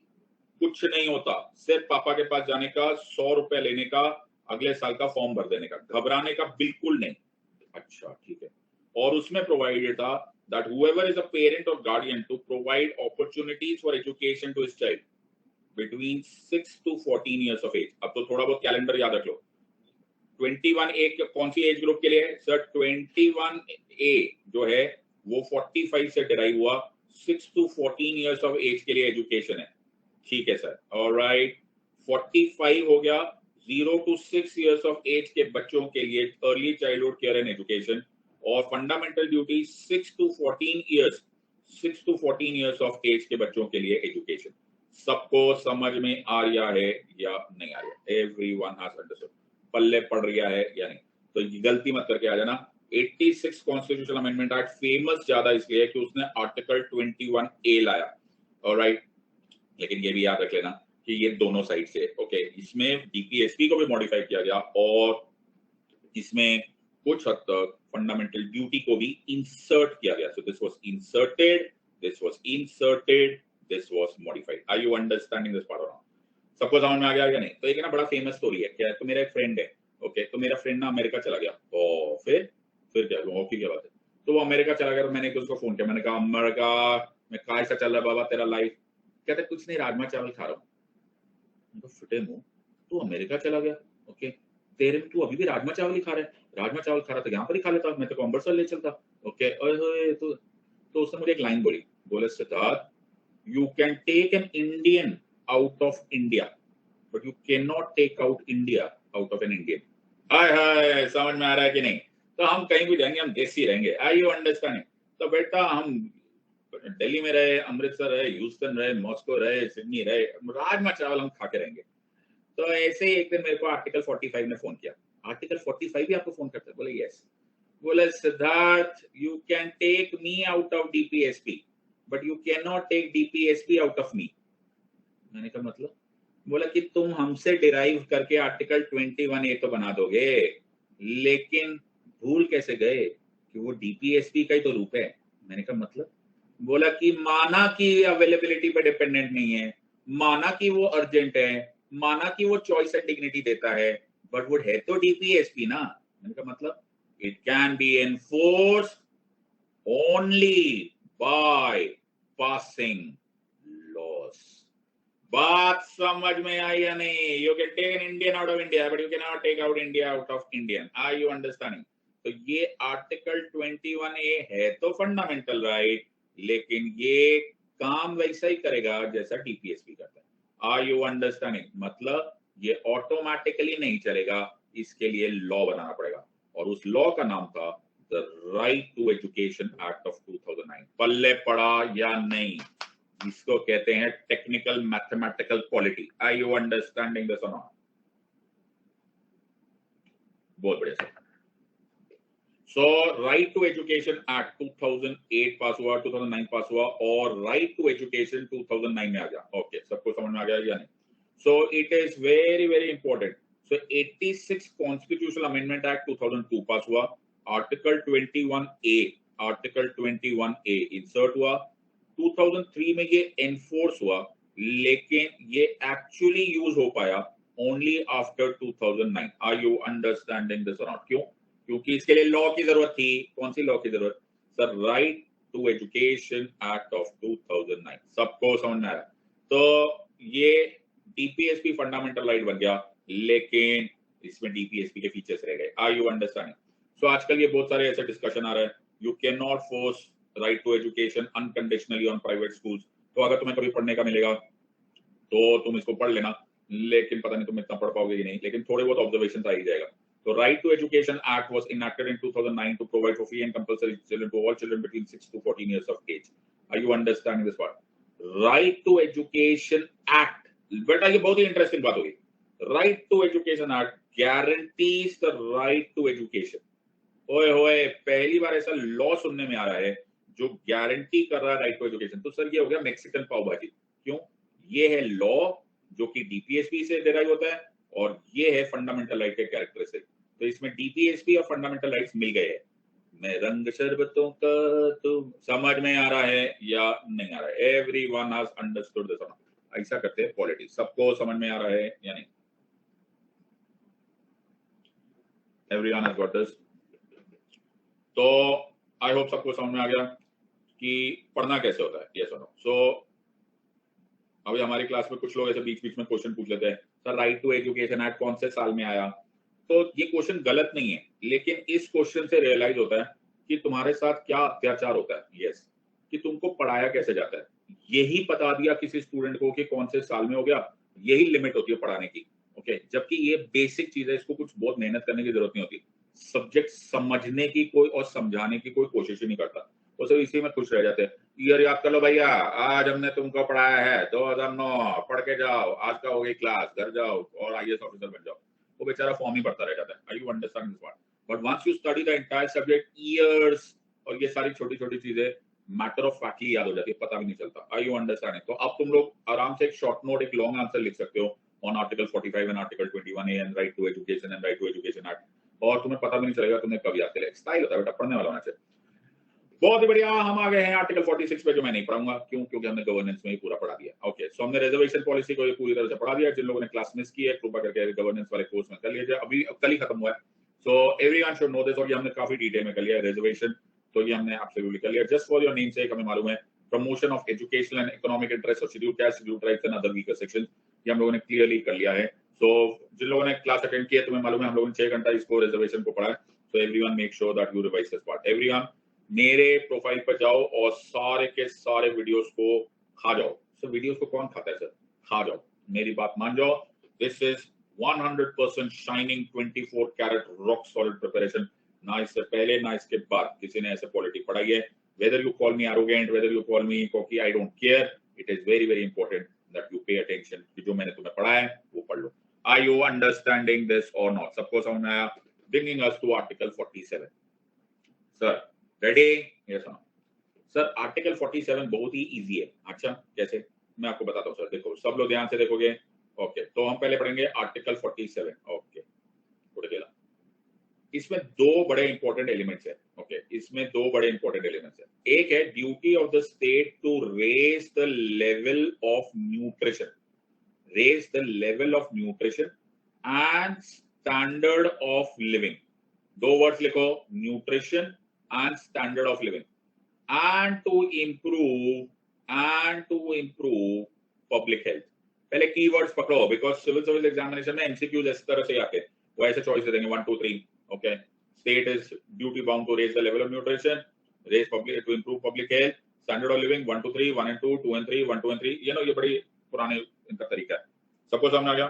कुछ नहीं होता। सिर्फ पापा के पास जाने का, 100 रुपए लेने का, अगले साल का फॉर्म भर देने का, घबराने का बिल्कुल नहीं। अच्छा ठीक है। और उसमें प्रोवाइडेड था that whoever is a parent or guardian to provide opportunities for education to his child between 6 to 14 years of age। अब तो थोड़ा बहुत कैलेंडर याद रख लो। 21A कौन सी एज ग्रुप के लिए है सर? 21A जो है वो 45 से डिराइव हुआ, 6 to 14 years of age के लिए एजुकेशन है। ठीक है सर, ऑलराइट। 45 हो गया 0 to 6 years of age के बच्चों के लिए early childhood care and education. और fundamental duty 6 to 14 years of age के बच्चों के लिए एजुकेशन। सबको समझ में आ रहा है या नहीं आ रहा? Everyone has understood? पल्ले पड़ रहा है या नहीं? तो ये गलती मत करके आ जाना। 86 कॉन्स्टिट्यूशनल अमेंडमेंट एक्ट फेमस ज्यादा इसलिए कि उसने आर्टिकल 21A लाया, ऑलराइट। लेकिन ये भी याद रख लेना कि ये दोनों साइड से, ओके। इसमें डीपीएसपी को भी मॉडिफाई किया गया और इसमें कुछ हद तक फंडामेंटल ड्यूटी को भी इंसर्ट किया गया। So this was inserted, this was inserted, this was modified. Are you understanding this part or not? सबको समझ में आ गया या नहीं? तो एक ना बड़ा फेमस स्टोरी है। क्या? तो मेरा एक फ्रेंड है, ओके। तो मेरा फ्रेंड ना अमेरिका चला गया, और फिर क्या ओके क्या बात है? तो वो अमेरिका चला गया, तो मैंने उसको फोन किया, मैंने कहा अमेरिका में कैसा चल रहा है बाबा तेरा लाइफ? कहता कुछ नहीं, राजमा चावल खा रहा हूँ। तो फटे मुंह, तू अमेरिका चला गया, ओके, तेरे तू अभी भी राजमा चावल ही खा रहा है? राजमा चावल खा रहा था यहाँ पर ही खा लेता, मैं तो अमृतसर ले चलता, ओके। तो उसने मुझे एक लाइन बोली, बोले Siddharth, you can take an Indian out of India but you can not take out India out of an Indian. हाय हाय, समझ में आ रहा है कि नहीं? तो हम कहीं भी जाएंगे हम देसी रहेंगे। Are you understanding? तो बेटा हम दिल्ली में रहे, अमृतसर रहे, ह्यूस्टन रहे, मॉस्को रहे, सिडनी रहे, राजमा चावल हम खा के रहेंगे। तो ऐसे ही एक दिन मेरे को आर्टिकल 45 ने फोन किया। आर्टिकल 45 भी आपको फोन करता है? बोले यस। बोले Siddharth, you can take me out of DPSP but you can not take DPSP out of me. मैंने कहा मतलब? बोला कि तुम हमसे डिराइव करके आर्टिकल 21A तो बना दोगे, लेकिन भूल कैसे गए कि वो डीपीएसपी का ही तो रूप है। मैंने कहा मतलब? बोला कि माना कि अवेलेबिलिटी पे डिपेंडेंट नहीं है, माना कि वो अर्जेंट है, माना कि वो चॉइस एंड डिग्निटी देता है, बट वो है तो डीपीएसपी ना। मैंने कहा मतलब? It can be enforced only by passing laws. बात समझ में आई या नहीं? You can take an Indian out of India but you can not take out India out of Indian. Are you understanding? तो ये आर्टिकल 21A है तो फंडामेंटल राइट, लेकिन ये काम वैसा ही करेगा जैसा डीपीएसपी करता है। Are you understanding? मतलब ये ऑटोमेटिकली नहीं चलेगा, इसके लिए लॉ बनाना पड़ेगा, और उस लॉ का नाम था the right to education act of 2009। पल्ले पड़ा या नहीं? इसको कहते हैं technical mathematical polity. Are you understanding this और नॉट? बहुत बढ़िया। So right to education act 2008 pass हुआ, 2009 पास हुआ, और राइट टू एजुकेशन 2009 में आ गया। ओके, सबको समझ में आ गया या नहीं? सो it is very very important. So 86 constitutional amendment act 2002 पास हुआ, आर्टिकल 21A इंसर्ट हुआ, 2003 में ये एनफोर्स हुआ, लेकिन ये एक्चुअली यूज हो पाया only after 2009। Are you understanding this और नॉट? क्यों? क्योंकि इसके लिए लॉ की जरूरत थी। कौन सी लॉ की जरूरत? Sir, right to education act of 2009। सबको समझ में आया? तो ये डीपीएसपी फंडामेंटल राइट बन गया, लेकिन इसमें डीपीएसपी के फीचर्स रह गए। Are you understanding? सो आजकल ये बहुत सारे ऐसे डिस्कशन आ रहे हैं, you can not force right to education unconditionally on private schools. तो अगर तुम्हें कभी पढ़ने का मिलेगा तो तुम इसको पढ़ लेना, लेकिन पता नहीं तुम इतना पढ़ पाओगे कि नहीं, लेकिन थोड़े बहुत ऑब्जर्वेशन आ ही जाएगा। So Right to Education Act was enacted in 2009 to provide for free and compulsory children to all children between 6 to 14 years of age. Are you understanding this part? Right to Education Act, बेटा ये बहुत ही interesting बात होगी। Right to Education Act guarantees the right to education. ओए होए, पहली बार ऐसा law सुनने में आ रहा है जो गारंटी कर रहा है राइट टू एजुकेशन। तो सर ये हो गया मैक्सिकन पाव भाजी। क्यों? ये है लॉ जो कि डीपीएसपी से डिराइव होता है और ये है फंडामेंटल राइट के कैरेक्टरिस्टिक। तो इसमें डीपीएसपी और फंडामेंटल राइट्स मिल गए हैं। मैं रंग शरबतों का तुम समझ में आ रहा है या नहीं आ रहा है? Everyone has understood this. ऐसा करते हैं पॉलिटिक्स, सबको समझ में आ रहा है या नहीं? Everyone has got this. तो आई होप सबको समझ में आ गया कि पढ़ना कैसे होता है। Yes or no. सो अभी हमारी क्लास में कुछ लोग ऐसे बीच बीच में क्वेश्चन पूछ लेते हैं, sir right to education act कौन से साल में आया? तो ये क्वेश्चन गलत नहीं है, लेकिन इस क्वेश्चन से रियलाइज होता है कि तुम्हारे साथ क्या अत्याचार होता है। यस, कि तुमको पढ़ाया कैसे जाता है। यही बता दिया किसी स्टूडेंट को कि कौन से साल में हो गया, यही लिमिट होती है पढ़ाने की। ओके, जबकि ये बेसिक चीज है, इसको कुछ बहुत मेहनत करने की जरूरत नहीं होती। सब्जेक्ट समझने की कोई और समझाने की कोई कोशिश ही नहीं करता, वो सिर्फ इसी में खुश रह जाते हैं। ईयर याद कर लो भैया, आज हमने तुमको पढ़ाया है 2009, पढ़ के जाओ, आज का हो गई क्लास, घर जाओ और आईएएस ऑफिसर बन जाओ। वो बेचारा फॉर्म ही भरता रह जाता है। Are you understand this part? But once you study the entire subject years, और ये सारी छोटी छोटी चीजें मैटर ऑफ फैक्टली याद हो जाती है, पता भी नहीं चलता। Are you understanding? तो अब तुम लोग आराम से एक शॉर्ट नोट, एक लॉन्ग आंसर लिख सकते हो on article 45 and article 21A and right to education and right to education act, और तुम्हें पता भी नहीं चलेगा तुमने कब याद किया। स्टाइल होता है बेटा, पढ़ने वाला होना चाहिए। बहुत ही बढ़िया, हम आ गए हैं आर्टिकल 46 पे, जो मैं नहीं पढ़ूंगा। क्यों? क्योंकि हमने गवर्नेंस में ही पूरा पढ़ा दिया। ओके, सो हमने रिजर्वेशन पॉलिसी को ये पूरी तरह से पढ़ा दिया। जिन लोगों ने क्लास मिस की है, कृपा करके गवर्नेंस वाले कोर्स में कर लीजिए, अभी कल ही खत्म हुआ है। So everyone should know this, और ये हमने काफी डिटेल में कर लिया है रिजर्वेशन। तो ये हमने एब्सोल्युटली कर लिया। जस्ट फॉर योर नेम सेक, हमें मालूम है promotion of educational and economic interest of scheduled caste, scheduled tribes and other weaker sections, ये हम लोगों ने क्लियरली कर लिया है। सो जिन लोगों ने क्लास अटेंड किया, तुम्हें मालूम है हम लोगों ने 6 घंटा इसको रिजर्वेशन को पढ़ा है। So everyone make sure that you revise this part. Everyone मेरे प्रोफाइल पर जाओ और सारे के सारे वीडियोस को खा जाओ। सर वीडियोस को कौन खाता है सर? खा जाओ, मेरी बात मान जाओ। This is 100% shining 24 carat rock solid preparation. ना इससे पहले ना इसके बाद किसी ने ऐसे पॉलिटिक्स पढ़ाई है। whether you call me arrogant, whether you call me cocky, I don't care. It is very very important that you pay attention कि जो मैंने तुम्हें पढ़ाया है वो पढ़ लो। Are you understanding this or not? सबको समझ में आया? Bringing us to Article 47. Sir ready? Yes no. Sir article 47 बहुत ही इजी है। अच्छा कैसे? मैं आपको बताता हूँ सर। देखो सब लोग ध्यान से देखोगे। ओके, तो हम पहले पढ़ेंगे आर्टिकल 47। ओके, उड़ गया। इसमें दो बड़े इंपॉर्टेंट एलिमेंट्स है। ओके, इसमें दो बड़े इंपॉर्टेंट एलिमेंट्स है। एक है duty of the state to raise the level of nutrition, raise the level of nutrition and standard of living. दो वर्ड्स लिखो, nutrition and standard of living, and to improve public health. पहले keywords पकड़ो, because civil service examination में MCQs इस तरह से आते हैं, वो ऐसे चॉइस देंगे 1 2 3। okay, state is duty bound to raise the level of nutrition, raise public to improve public health, standard of living 1 2 3 1 and 2 2 and 3 1 2 and 3। ये नो ये बड़ी पुराने इनका तरीका है। सबको समझ आ गया?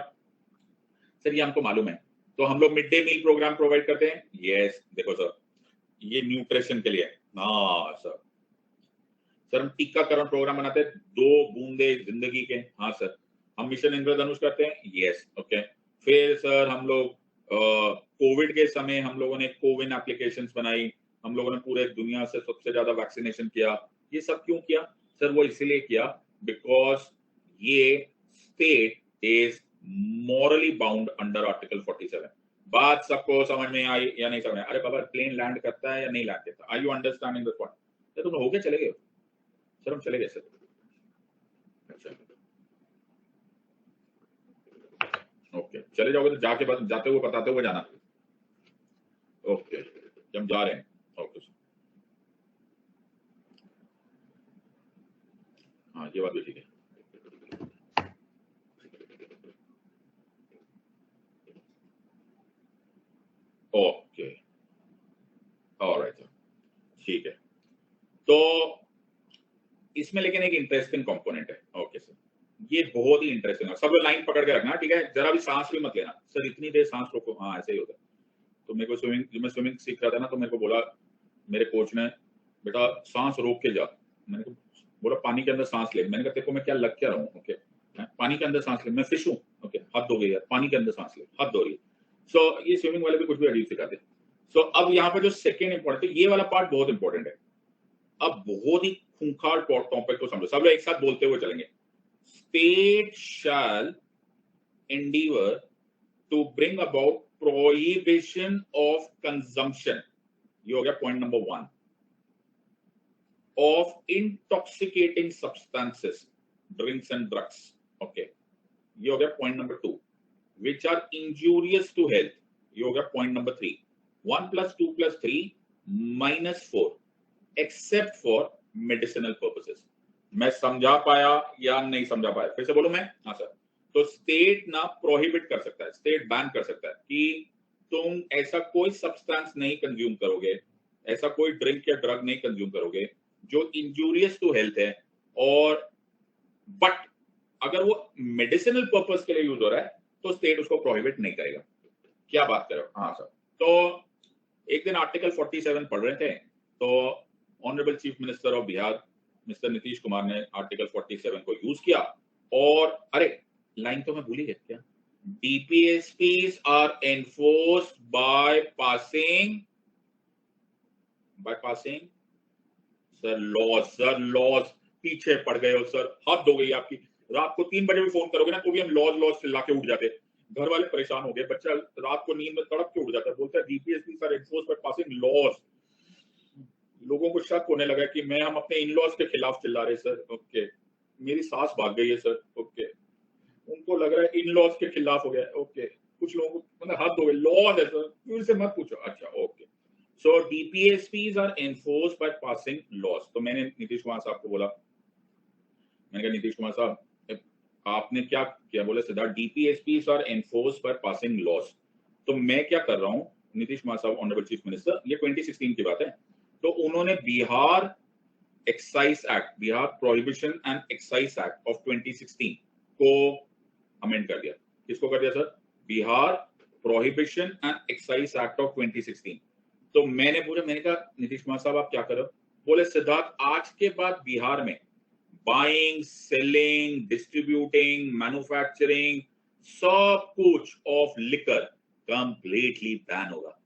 सर ये हमको मालूम है, तो हम लोग mid day meal programme provide करते हैं। यस देखो सर, ये न्यूट्रिशन के लिए। हाँ सर। सर हम टीकाकरण प्रोग्राम बनाते हैं, 2 बूंदे जिंदगी के। हाँ सर। हम मिशन इंद्रधनुष करते हैं। Yes okay. फिर सर हम लोग कोविड के समय हम लोगों ने कोविन एप्लीकेशंस बनाई, हम लोगों ने पूरे दुनिया से सबसे ज्यादा वैक्सीनेशन किया। ये सब क्यों किया सर? वो इसलिए किया बिकॉज ये state is morally bound under article 47। बात सबको समझ में आई या नहीं समझ में? अरे बाबा प्लेन लैंड करता है या नहीं लैंड करता? Are you understanding this point? तुम हो गए, चले गए सर? हम चले गए सर। अच्छा ओके, चले जाओगे तो जाके जाते हुए बताते हुए जाना। ओके, हम जा रहे हैं। ओके, हाँ ये बात भी ठीक है। ओके ऑलराइट सर, ठीक है। तो इसमें लेकिन एक इंटरेस्टिंग कंपोनेंट है। ओके सर, ये बहुत ही इंटरेस्टिंग है। सब लोग लाइन पकड़ के रखना, ठीक है? जरा भी सांस भी मत लेना। सर इतनी देर सांस रोको। हाँ ऐसे ही होता है। तो मेरे को स्विमिंग, जब मैं स्विमिंग सीख रहा था ना, तो मेरे को बोला मेरे कोच ने, बेटा सांस रोक के जा। मैंने को बोला पानी के अंदर सांस ले। मैंने कहा तेरे को मैं क्या लग क्या रहा हूँ? ओके, पानी के अंदर सांस ले, मैं फिश हूँ। ओके, हद हो गई यार, पानी के अंदर सांस ले, हद हो रही है। सो ये स्विमिंग वाले भी कुछ भी अजीब सिखाते। तो अब यहाँ पर जो सेकेंड इंपॉर्टेंट, ये वाला पार्ट बहुत इंपॉर्टेंट है। अब बहुत ही खूंखार टॉपिक को समझो, सब लोग एक साथ बोलते हुए चलेंगे। State shall endeavor to bring about prohibition of consumption, ये हो गया point number 1, of intoxicating substances, drinks and drugs, okay, ये हो गया point number 2, which are injurious to health, ये हो गया point number 3, 1 + 2 + 3 -4 except for medicinal purposes। मैं समझा पाया या नहीं समझा पाया? फिर से बोलूं मैं? हाँ सर। तो स्टेट ना प्रोहिबिट कर सकता है, स्टेट बैन कर सकता है कि तुम ऐसा कोई सब्सटेंस नहीं कंज्यूम करोगे, ऐसा कोई ड्रिंक या ड्रग नहीं कंज्यूम करोगे जो इंजूरियस टू हेल्थ है, और बट अगर वो मेडिसिनल पर्पस के लिए यूज हो रहा है तो स्टेट उसको प्रोहिबिट नहीं करेगा। क्या बात कर रहे हो? हाँ सर। तो एक दिन आर्टिकल 47 पढ़ रहे थे, तो honourable chief minister of Bihar mister Nitish Kumar ने आर्टिकल 47 को यूज किया, और अरे लाइन तो मैं भूल ही गया क्या, DPSPs are enforced by passing sir laws पीछे पड़ गए हो सर, हद हो गई आपकी। रात को 3 बजे भी फोन करोगे ना तो भी हम लॉज चिल्ला के उठ जाते, घर वाले परेशान हो गए, बच्चा रात को नींद में तड़प के उठ जाता है, बोलता है DPSPs are enforced by passing laws. लोगों को शक होने लगा कि मैं हम अपने इन लॉज के खिलाफ चिल्ला रहे सर। ओके, मेरी सास भाग गई है सर। ओके, उनको लग रहा है इन लॉज के खिलाफ हो गया। ओके, कुछ लोगों को मतलब हाथ धो गए, लॉज है सर, फिर से मत पूछो। अच्छा okay, so DPSPs are enforced by passing laws. तो मैंने नीतीश कुमार साहब को बोला, मैंने कहा नीतीश कुमार साहब आपने क्या किया? बोले Siddharth DPSPs are enforced by passing laws. तो मैं क्या कर रहा हूँ, नीतीश कुमार साहब ऑनरेबल चीफ मिनिस्टर, ये 2016 की बात है, तो उन्होंने Bihar excise act, Bihar prohibition and excise act of 2016 को अमेंड कर दिया। किसको कर दिया sir? Bihar prohibition and excise act of 2016। तो मैंने कहा नीतीश कुमार साहब आप क्या करो? बोले सिद्धार्थ आज के बाद बिहार में बाइंग, सेलिंग, डिस्ट्रीब्यूटिंग, मैन्युफैक्चरिंग, सब कुछ ऑफ लिकर कंप्लीटली बैन होगा।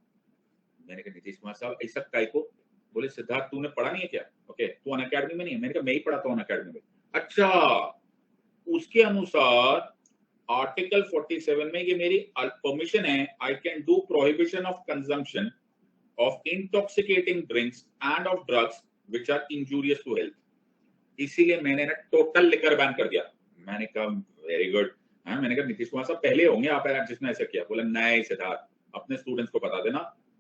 मैंने कहा नीतीश कुमार साहब ऐसा काय को? बोले सिद्धार्थ तूने पढ़ा नहीं है क्या? ओके, तू अन अकेडमी में नहीं है? मैंने कहा मैं ही पढ़ाता हूं अन अकेडमी में। अच्छा, उसके अनुसार आर्टिकल 47 में ये मेरी परमिशन है, I can do prohibition of consumption of intoxicating drinks and of drugs which are injurious to health. इसीलिए मैंने ना टोटल लिकर बैन कर दिया। मैंने कहा वेरी गुड। मैंने कहा नीतीश कुमार साहब पहले होंगे आप जिसने ऐसा किया? बोला नहीं सिद्धार्थ, अपने स्टूडेंट्स को बता देना,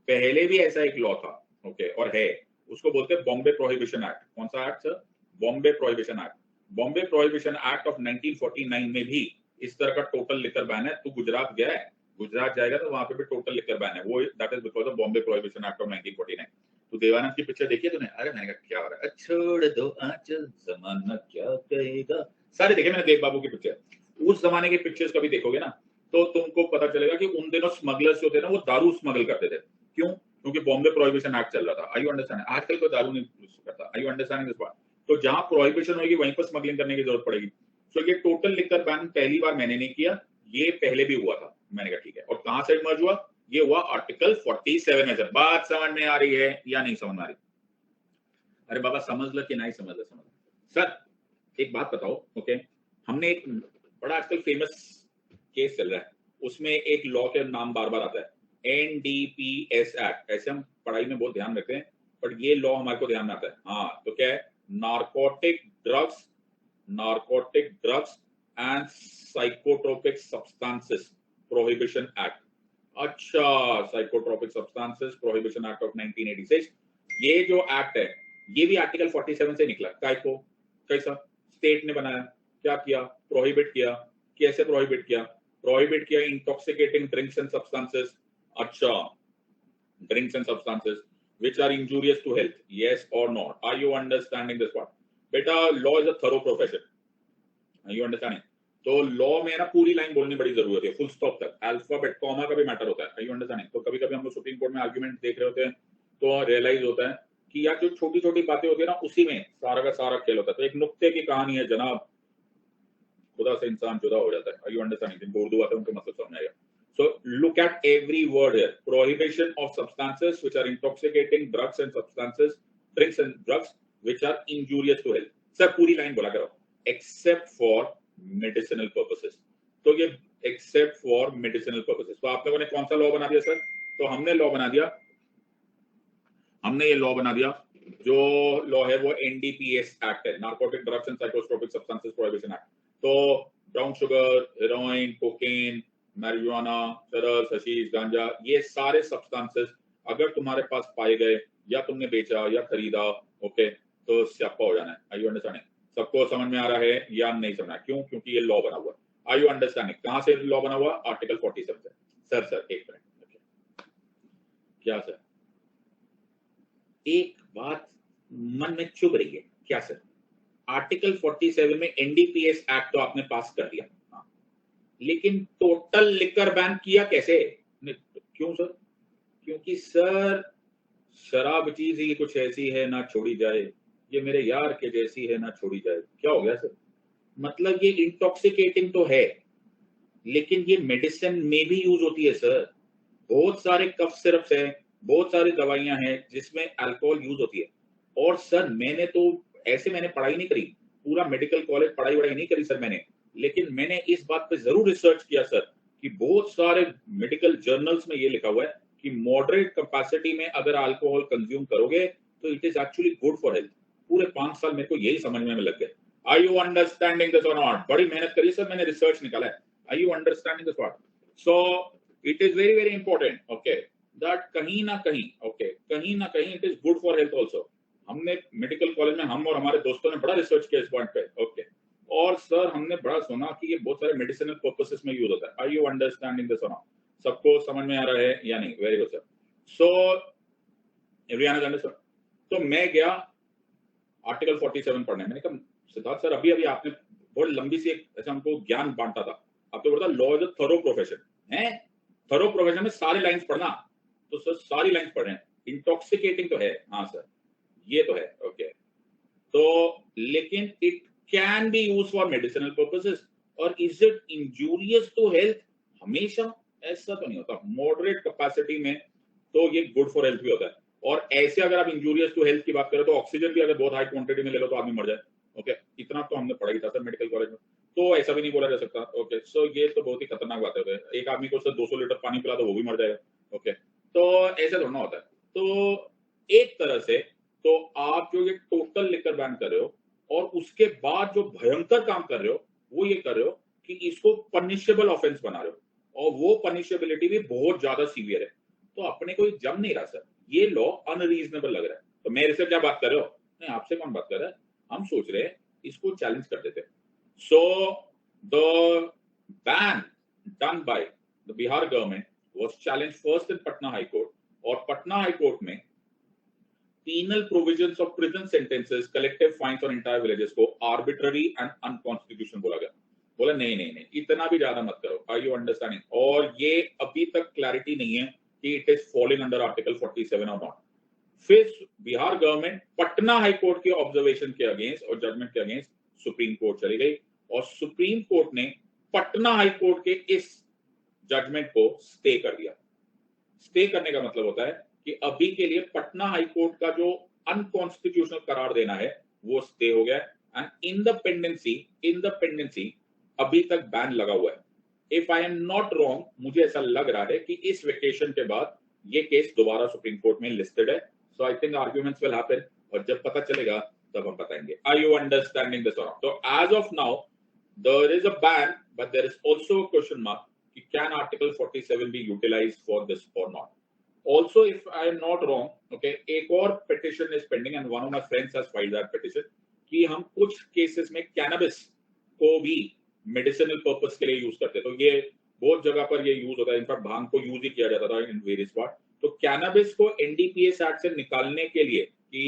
पहले भी ऐसा एक लॉ था, ओके, और है, उसको बोलते हैं बॉम्बे प्रोहिबिशन एक्ट। कौन सा act sir? Bombay prohibition act. Bombay prohibition act of 1949 में भी इस तरह का टोटल लिकर बैन है। तू गुजरात गया है, गुजरात जाएगा तो वहां पे भी टोटल लिकर बैन है, वो that is because of Bombay prohibition act of 1949। तो देवानंद की पिक्चर देखी है तूने? अरे मैंने कहा क्या हो रहा है, छोड़ दो आंचल जमाना क्या कहेगा, सारे देखे मैंने देव बाबू की पिक्चर। उस जमाने के पिक्चर्स कभी देखोगे ना तो तुमको पता चलेगा कि उन दिनों स्मगलर्स जो थे ना वो दारू स्मगल करते थे। क्यों? क्योंकि बॉम्बे प्रोहिबिशन एक्ट चल रहा था। आई यू अंडरस्टैंड? आजकल कोई दारू नहीं करता। आई यू अंडरस्टैंडिंग दिस पार्ट? तो जहां प्रोहिबिशन होगी वहीं पर स्मगलिंग करने की जरूरत पड़ेगी। सो ये टोटल लिकर बैन पहली बार मैंने नहीं किया, ये पहले भी हुआ था। मैंने कहा ठीक है। और कहां से इमर्ज हुआ? ये हुआ आर्टिकल 47 में। जब बात समझ में आ रही है या नहीं समझ में आ रही? अरे बाबा समझ लो कि नहीं समझ लो, समझ लो। सर एक बात बताओ, ओके, हमने एक बड़ा आजकल फेमस केस चल रहा है, उसमें एक लॉ के नाम बार बार आता है, NDPS एक्ट। ऐसे हम पढ़ाई में बहुत ध्यान रखते हैं, बट ये लॉ हमारे को ध्यान में आता है। हाँ, तो क्या है? Narcotic drugs and psychotropic substances prohibition act. अच्छा, psychotropic substances prohibition act of 1986। ये जो एक्ट है ये भी आर्टिकल 47 से निकला। काय को? कैसा? स्टेट ने बनाया, क्या किया? प्रोहिबिट किया। कैसे प्रोहिबिट किया? प्रोहिबिट किया इंटॉक्सिकेटिंग ड्रिंक्स एंड सब्सटेंसेस। अच्छा, drinks and substances which are injurious to health, yes or no? Are you understanding this part? बेटा law is a thorough profession, are you understanding? तो law में ना पूरी line बोलनी बड़ी जरूरत है, फुल स्टॉप तक, अल्फाबेट कॉमा का भी मैटर होता है। are you understanding? तो कभी कभी हम लोग सुप्रीम कोर्ट में आर्गुमेंट देख रहे होते हैं तो रियलाइज होता है कि यार जो छोटी छोटी बातें होती है ना उसी में सारा का सारा खेल होता है। तो एक नुक्ते की कहानी है जनाब, खुदा से इंसान जुदा हो जाता है। Are you understanding? जिनको उर्दू आता है उनको मतलब समझ आएगा। So look at every word here. Prohibition of substances which are intoxicating, drugs and substances, drinks and drugs which are injurious to health. Sir पूरी लाइन बोला करो. Except for medicinal purposes. तो ये except for medicinal purposes. तो आप लोगों ने कौन सा लॉ बना दिया सर? तो हमने लॉ बना दिया, हमने ये लॉ बना दिया, जो लॉ है वो एनडीपीएस एक्ट है, narcotic drugs and psychotropic substances prohibition act. तो brown sugar, heroin, cocaine, marijuana, चरस, हशीश, गांजा, ये सारे सब्सटेंसेस अगर तुम्हारे पास पाए गए या तुमने बेचा या खरीदा, ओके, तो स्यापा हो जाना है. Are you understanding? सबको समझ में आ रहा है या नहीं समझ? क्यों? क्योंकि ये लॉ बना हुआ है. Are you understanding? कहां से लॉ बना हुआ? आर्टिकल 47 से. सर एक मिनट. क्या सर? एक बात मन में चुभ रही है. क्या सर? आर्टिकल 47 में एनडीपीएस एक्ट तो आपने पास कर दिया, लेकिन टोटल लिकर बैन किया कैसे? क्यों सर? क्योंकि सर शराब चीज ही कुछ ऐसी है ना छोड़ी जाए, ये मेरे यार के जैसी है ना छोड़ी जाए. क्या हो गया सर? मतलब ये इंटॉक्सिकेटिंग तो है, लेकिन ये मेडिसिन में भी यूज होती है सर. बहुत सारे कफ सिरप्स हैं, बहुत सारी दवाइयां हैं जिसमें अल्कोहल यूज होती है. और सर मैंने तो ऐसे मैंने पढ़ाई नहीं करी, पूरा मेडिकल कॉलेज पढ़ाई वढ़ाई नहीं करी सर मैंने, लेकिन मैंने इस बात पे जरूर रिसर्च किया सर कि बहुत सारे मेडिकल जर्नल्स में ये लिखा हुआ है कि मॉडरेट कैपेसिटी में अगर अल्कोहल कंज्यूम करोगे तो it is actually good for health. पूरे 5 साल मेरे को यही समझने में लग गए. आर यू अंडरस्टैंडिंग दिस और नॉट? बड़ी मेहनत करी सर मैंने, रिसर्च निकाला है. Are you understanding this what? So it is very very important, okay, that कहीं ना कहीं, ओके, कहीं ना कहीं it is good for health also. हमने मेडिकल कॉलेज में हम और हमारे दोस्तों ने बड़ा रिसर्च किया इस पॉइंट पे, ओके. और सर हमने बड़ा सुना कि ये बहुत सारे मेडिसिनल पर्पसेस में यूज होता है. आर यू अंडरस्टैंडिंग दिस और नॉट? सबको समझ में आ रहा है या नहीं? Very good sir. So everyone is understand. तो मैं गया आर्टिकल 47 पढ़ने. मैंने कहा सिद्धार्थ सर अभी आपने बहुत लंबी सी एक ऐसा हमको ज्ञान बांटा था. आपको पता law is a thorough profession है. थरो प्रोफेशन में सारी लाइंस पढ़ना. तो सर सारी लाइंस पढ़ रहे हैं. इंटॉक्सिकेटिंग तो है, हाँ सर ये तो है, ओके. तो लेकिन it can be use for medicinal purposes. और is it injurious to health? हमेशा ऐसा तो नहीं होता. मॉडरेट कैपेसिटी में तो ये गुड फॉर हेल्थ भी होता है. और ऐसे अगर आप इंजूरियस टू हेल्थ की बात करें तो ऑक्सीजन भी अगर बहुत हाई क्वांटिटी में ले लो तो आदमी मर जाए, ओके. इतना तो हमने पढ़ा ही था सर मेडिकल कॉलेज में. तो ऐसा भी नहीं बोला जा सकता, ओके. सो ये तो बहुत ही खतरनाक बात है. एक आदमी को सर 200 लीटर पानी पिला तो वो भी मर जाएगा, ओके. तो ऐसा थोड़ा होता है. तो एक तरह से तो आप जो ये टोटल लिकर बैन कर रहे हो और उसके बाद जो भयंकर काम कर रहे हो वो ये कर रहे हो कि इसको पनिशेबल ऑफेंस बना रहे हो, और वो पनिशेबिलिटी भी बहुत ज्यादा सीवियर है. तो अपने को जम नहीं रहा सर. ये लॉ अनरीजनेबल लग रहा है. तो मेरे से क्या बात कर रहे हो? नहीं आपसे कौन बात कर रहा है. हम सोच रहे हैं इसको चैलेंज कर देते. So the ban done by the Bihar government was challenge first in Patna high court. और पटना हाई कोर्ट में penal provisions of prison sentences, collective fines और entire villages को arbitrary and unconstitutional बोला गया. बोला नहीं नहीं नहीं इतना भी ज्यादा मत करो. Are you understanding? और ये अभी तक क्लैरिटी नहीं है कि it is falling under article 47 or not. फिर Bihar government Patna high court के ऑब्जर्वेशन के अगेंस्ट और जजमेंट के अगेंस्ट सुप्रीम कोर्ट चली गई, और सुप्रीम कोर्ट ने पटना हाई कोर्ट के इस जजमेंट को स्टे कर दिया. स्टे करने का मतलब होता है कि अभी के लिए पटना हाई कोर्ट का जो अनकॉन्स्टिट्यूशनल करार देना है वो स्टे हो गया. एंड इन द पेंडेंसी अभी तक बैन लगा हुआ है. If I am not wrong, मुझे ऐसा लग रहा है कि इस वेकेशन के बाद ये केस दोबारा सुप्रीम कोर्ट में लिस्टेड है. So I think arguments will happen, और जब पता चलेगा तब हम बताएंगे. Are you understanding this? तो as of now there is a ban, but there is also a question mark कि can article 47 be utilized for this और not. Also, if I am not wrong, okay, एक और petition is pending and one of my friends has filed that petition कि हम कुछ cases में cannabis को भी medicinal purpose के लिए use करते हैं. तो ये बहुत जगह पर ये use होता है. इनफैक्ट भांग को use ही किया जाता था in various part. तो cannabis को NDPS Act से निकालने के लिए कि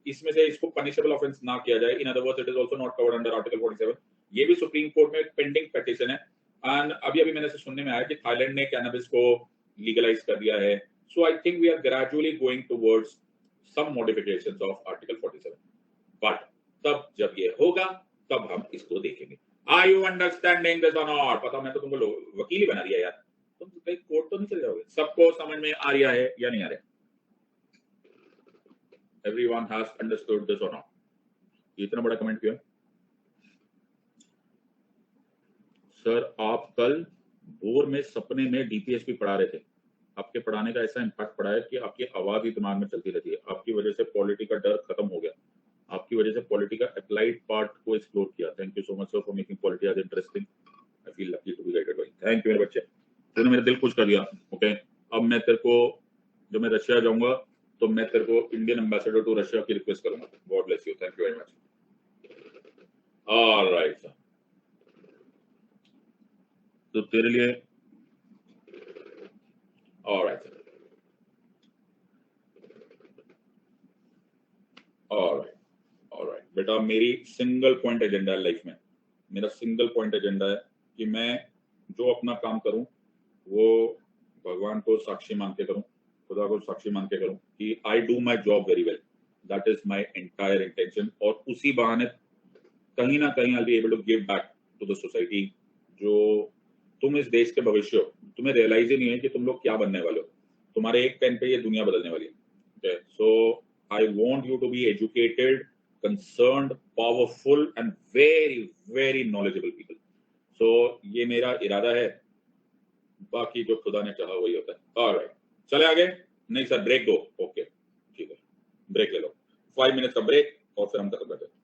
इसमें से इसको punishable offense ना किया जाए, in other words, it is also not covered under Article 47. ये भी सुप्रीम कोर्ट में pending petition है. एंड अभी मैंने सुनने में आया कि थाईलैंड ने cannabis को लीगलाइज कर दिया है. So I think we are gradually going towards some modifications of Article 47. But तब जब ये होगा तब हम इसको देखेंगे. Are you understanding this or not? पता मैं तो तुमको वकील ही बना दिया यार. तुम कहीं कोर्ट तो नहीं चले जाओगे? सबको समझ में आ रहा है या नहीं आ रहा? Everyone has understood this or not? इतना बड़ा कमेंट क्यों? सर आप कल भोर में सपने में डीपीएसपी पढ़ा रहे थे, आपके पढ़ाने का ऐसा इम्पैक्ट पड़ा है कि आपकी आवाज ही दिमाग में चलती रहती है। आपकी वजह से पॉलिटी का डर खत्म हो गया, आपकी वजह से पॉलिटी का अप्लाइड पार्ट को एक्सप्लोर किया। Thank you so much sir for making polity as interesting. I feel lucky to be guided by. Thank you मेरे बच्चे, तूने मेरा दिल खुश कर दिया। ओके, अब मैं तेरे को जब मैं रशिया जाऊंगा तो मैं तेरे को इंडियन एम्बेसडर टू रशिया की रिक्वेस्ट करूंगा। God bless you, thank you very much. Alright sir, तो तेरे लिए ऑलराइट सर, ऑलराइट ऑलराइट बेटा, मेरी सिंगल पॉइंट एजेंडा है लाइफ में। मेरा सिंगल पॉइंट एजेंडा है कि मैं जो अपना काम करूं वो भगवान को साक्षी मान के करूं, खुदा को साक्षी मान के करूं कि I do my job very well. That is my entire intention. और उसी बहाने कहीं ना कहीं I be able to give back to the society. जो तुम इस देश के भविष्य हो, तुम्हें रियलाइज ही नहीं है कि तुम लोग क्या बनने वाले हो। तुम्हारे एक पेन पे ये दुनिया बदलने वाली है। So I want you to be educated, concerned, powerful and very very knowledgeable people. So ये मेरा इरादा है, बाकी जो खुदा ने चाहा वही होता है। ऑलराइट, चले आगे। नहीं सर ब्रेक दो। ओके ठीक है, ब्रेक ले लो, 5 मिनट का ब्रेक और फिर हम खत्म करते हैं।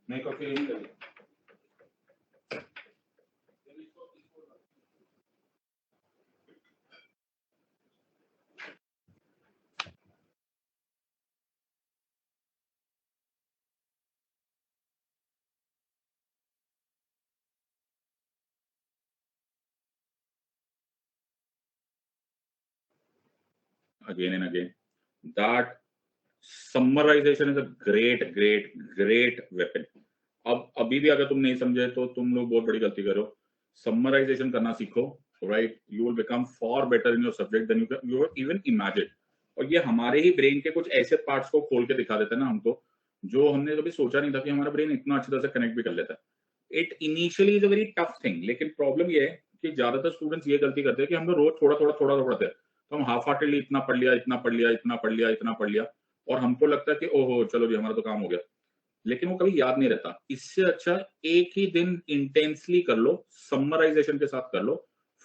नहीं को फील नहीं लगी। Again and again, that summarization is a great weapon. अब अभी भी अगर तुम नहीं समझे तो तुम लोग बहुत बड़ी गलती करो। समराइजेशन करना सीखो, right? You will become for better in your subject than you even imagine. और ये हमारे ही ब्रेन के कुछ ऐसे पार्ट्स को खोल के दिखा देता है ना हमको, जो हमने कभी सोचा नहीं था कि हमारा ब्रेन इतना अच्छी तरह से कनेक्ट भी कर लेता है। It initially is a very tough thing, लेकिन प्रॉब्लम ये है कि ज्यादातर स्टूडेंट्स ये गलती करते हैं कि हम लोग रोज थोड़ा थोड़ा थोड़ा थोड़ा पढ़ते हैं। तो हम हाफ हार्टेडली इतना पढ़ लिया, इतना पढ़ लिया, इतना पढ़ लिया, इतना पढ़ लिया, और हमको लगता है कि ओहो चलो जी हमारा तो काम हो गया, लेकिन वो कभी याद नहीं रहता। इससे अच्छा एक ही दिन इंटेंसली कर लो, समराइजेशन के साथ कर लो,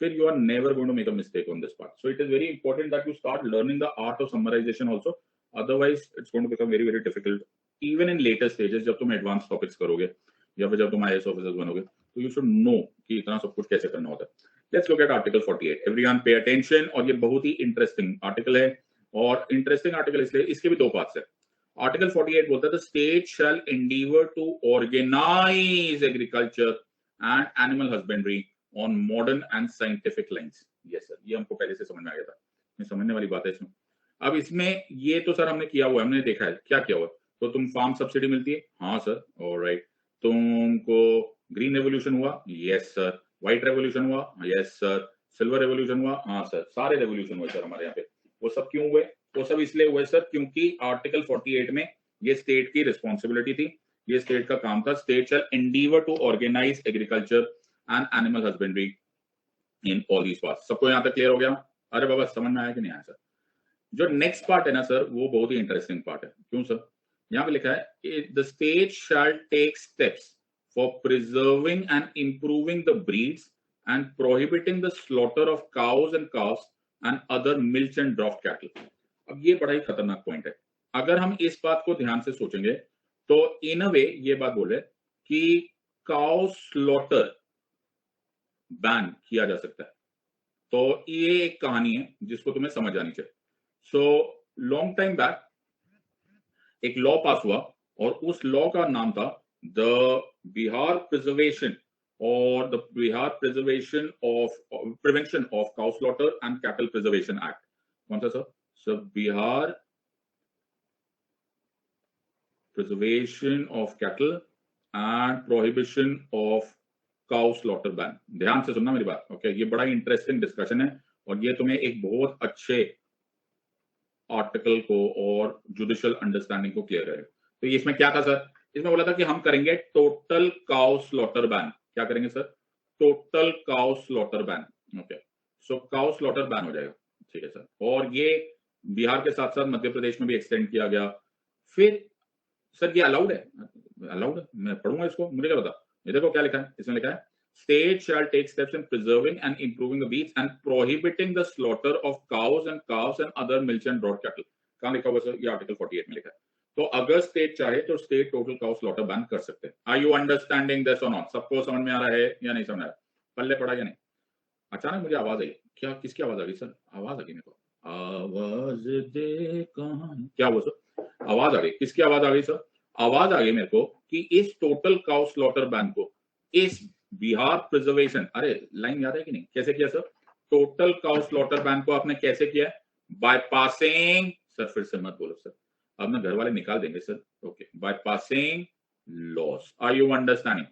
फिर you are never going to make a mistake on this part. So it is very important that you start learning the art of summarisation also, otherwise it's going to become very very difficult even in later stages. जब तुम advance topics करोगे या फिर जब तुम IAS officer बनोगे तो you should know कि इतना सब कुछ कैसे करना होता है। Let's look eight article 48। Everyone pay attention. और ये बहुत ही इंटरेस्टिंग आर्टिकल है, और इंटरेस्टिंग आर्टिकल इसलिए इसके भी दो पार्ट्स है। आर्टिकल 48 बोलता है the state shall endeavour to organise agriculture and animal husbandry on modern and scientific lines. Yes sir, ये हमको पहले से समझ में आ गया था, ये समझने वाली बात है इसमें। अब इसमें ये तो सर हमने किया हुआ है, हमने देखा है क्या किया हुआ है। तो तुम फार्म सब्सिडी मिलती है, हाँ सर, ऑलराइट। तुमको ग्रीन रेवोल्यूशन हुआ, यस सर। व्हाइट रेवोल्यूशन हुआ, यस सर। सिल्वर रेवोल्यूशन हुआ, हाँ सर। सारे रेवोल्यूशन हुए सर हमारे यहाँ पे। वो सब क्यों हुए? वो सब इसलिए हुए सर क्योंकि आर्टिकल 48 में ये स्टेट की रिस्पॉन्सिबिलिटी थी, ये स्टेट का काम था। State shall endeavour to organise agriculture and animal husbandry in all these parts. सबको यहाँ तक क्लियर हो गया? अरे बाबा समझ में आया कि नहीं आया सर? जो नेक्स्ट पार्ट है ना सर, वो बहुत ही इंटरेस्टिंग पार्ट है। क्यों सर? यहाँ पे लिखा है the state shall take steps for preserving and improving the breeds and prohibiting the slaughter of cows and calves and other milch and draught cattle. अब ये बड़ा ही खतरनाक पॉइंट है। अगर हम इस बात को ध्यान से सोचेंगे तो इन अ वे ये बात बोले कि काउ स्लॉटर बैन किया जा सकता है। तो ये एक कहानी है जिसको तुम्हें समझ आनी चाहिए। सो लॉन्ग टाइम बैक एक लॉ पास हुआ और उस लॉ का नाम था द बिहार प्रिजर्वेशन और the Bihar preservation of prevention of cow slaughter and cattle preservation act. कौन सा sir? Sir Bihar preservation of cattle and prohibition of cow slaughter ban. ध्यान से सुनना मेरी बात, ओके? ये बड़ा इंटरेस्टिंग डिस्कशन है और ये तुम्हें एक बहुत अच्छे आर्टिकल को और जुडिशियल अंडरस्टैंडिंग को क्लियर करेगा। तो ये इसमें क्या था सर? इसमें बोला था कि हम करेंगे टोटल काउ स्लॉटर बैन। क्या करेंगे sir? Total cow slaughter ban. Okay, so cow slaughter ban हो जाएगा, ठीक है सर। और ये बिहार के साथ साथ मध्य प्रदेश में भी एक्सटेंड किया गया। फिर सर ये अलाउड है? अलाउड है, मैं पढ़ूंगा इसको, मुझे क्या पता। ये देखो क्या लिखा है, इसमें लिखा है State shall take steps in preserving and improving the beef and prohibiting the slaughter of cows and other milch and broad cattle। कहाँ लिखा हुआ सर? ये आर्टिकल 48 में लिखा है। तो अगर स्टेट चाहे तो state total cow slaughter ban कर सकते हैं। आर यू अंडरस्टैंडिंग दिस और नॉट? सबको समझ में आ रहा है या नहीं समझ आ रहा है? पल्ले पड़ा या नहीं? अचानक मुझे आवाज आई। क्या? किसकी आवाज आ गई सर? आवाज आ गई मेरे को। आवाज दे कहां? क्या हुआ सर? आवाज आ गई। किसकी आवाज आ गई सर? आवाज आ गई मेरे को कि इस टोटल काउ स्लॉटर बैन को इस बिहार प्रिजर्वेशन, अरे लाइन याद है कि नहीं? कैसे किया sir? Total cow slaughter ban को आपने कैसे किया? बाय पासिंग, सर फिर से मत बोलो सर, अब ना घर वाले निकाल देंगे sir. Okay, by passing laws. Are you understanding?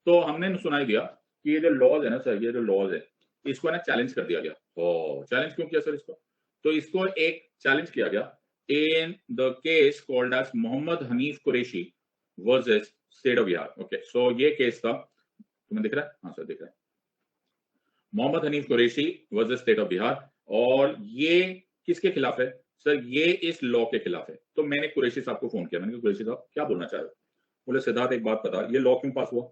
तो हमने सुनाई दिया कि ये जो लॉज है ना सर, ये जो लॉज है इसको ना चैलेंज कर दिया गया। ओ, चैलेंज क्यों किया सर इसको? तो इसको एक चैलेंज किया गया in the case called as Mohammed Hanif Qureshi versus state of Bihar. Okay, so ये केस था, तुम्हें दिख रहा है? हाँ सर दिख रहा है। Mohammed Hanif Qureshi versus state of Bihar. और ये किसके खिलाफ है सर? ये इस लॉ के खिलाफ है। तो मैंने कुरैशी साहब को फोन किया, मैंने कहा कुरैशी साहब क्या बोलना चाह रहे हो? बोले सिद्धार्थ एक बात बता, ये लॉ क्यों पास हुआ?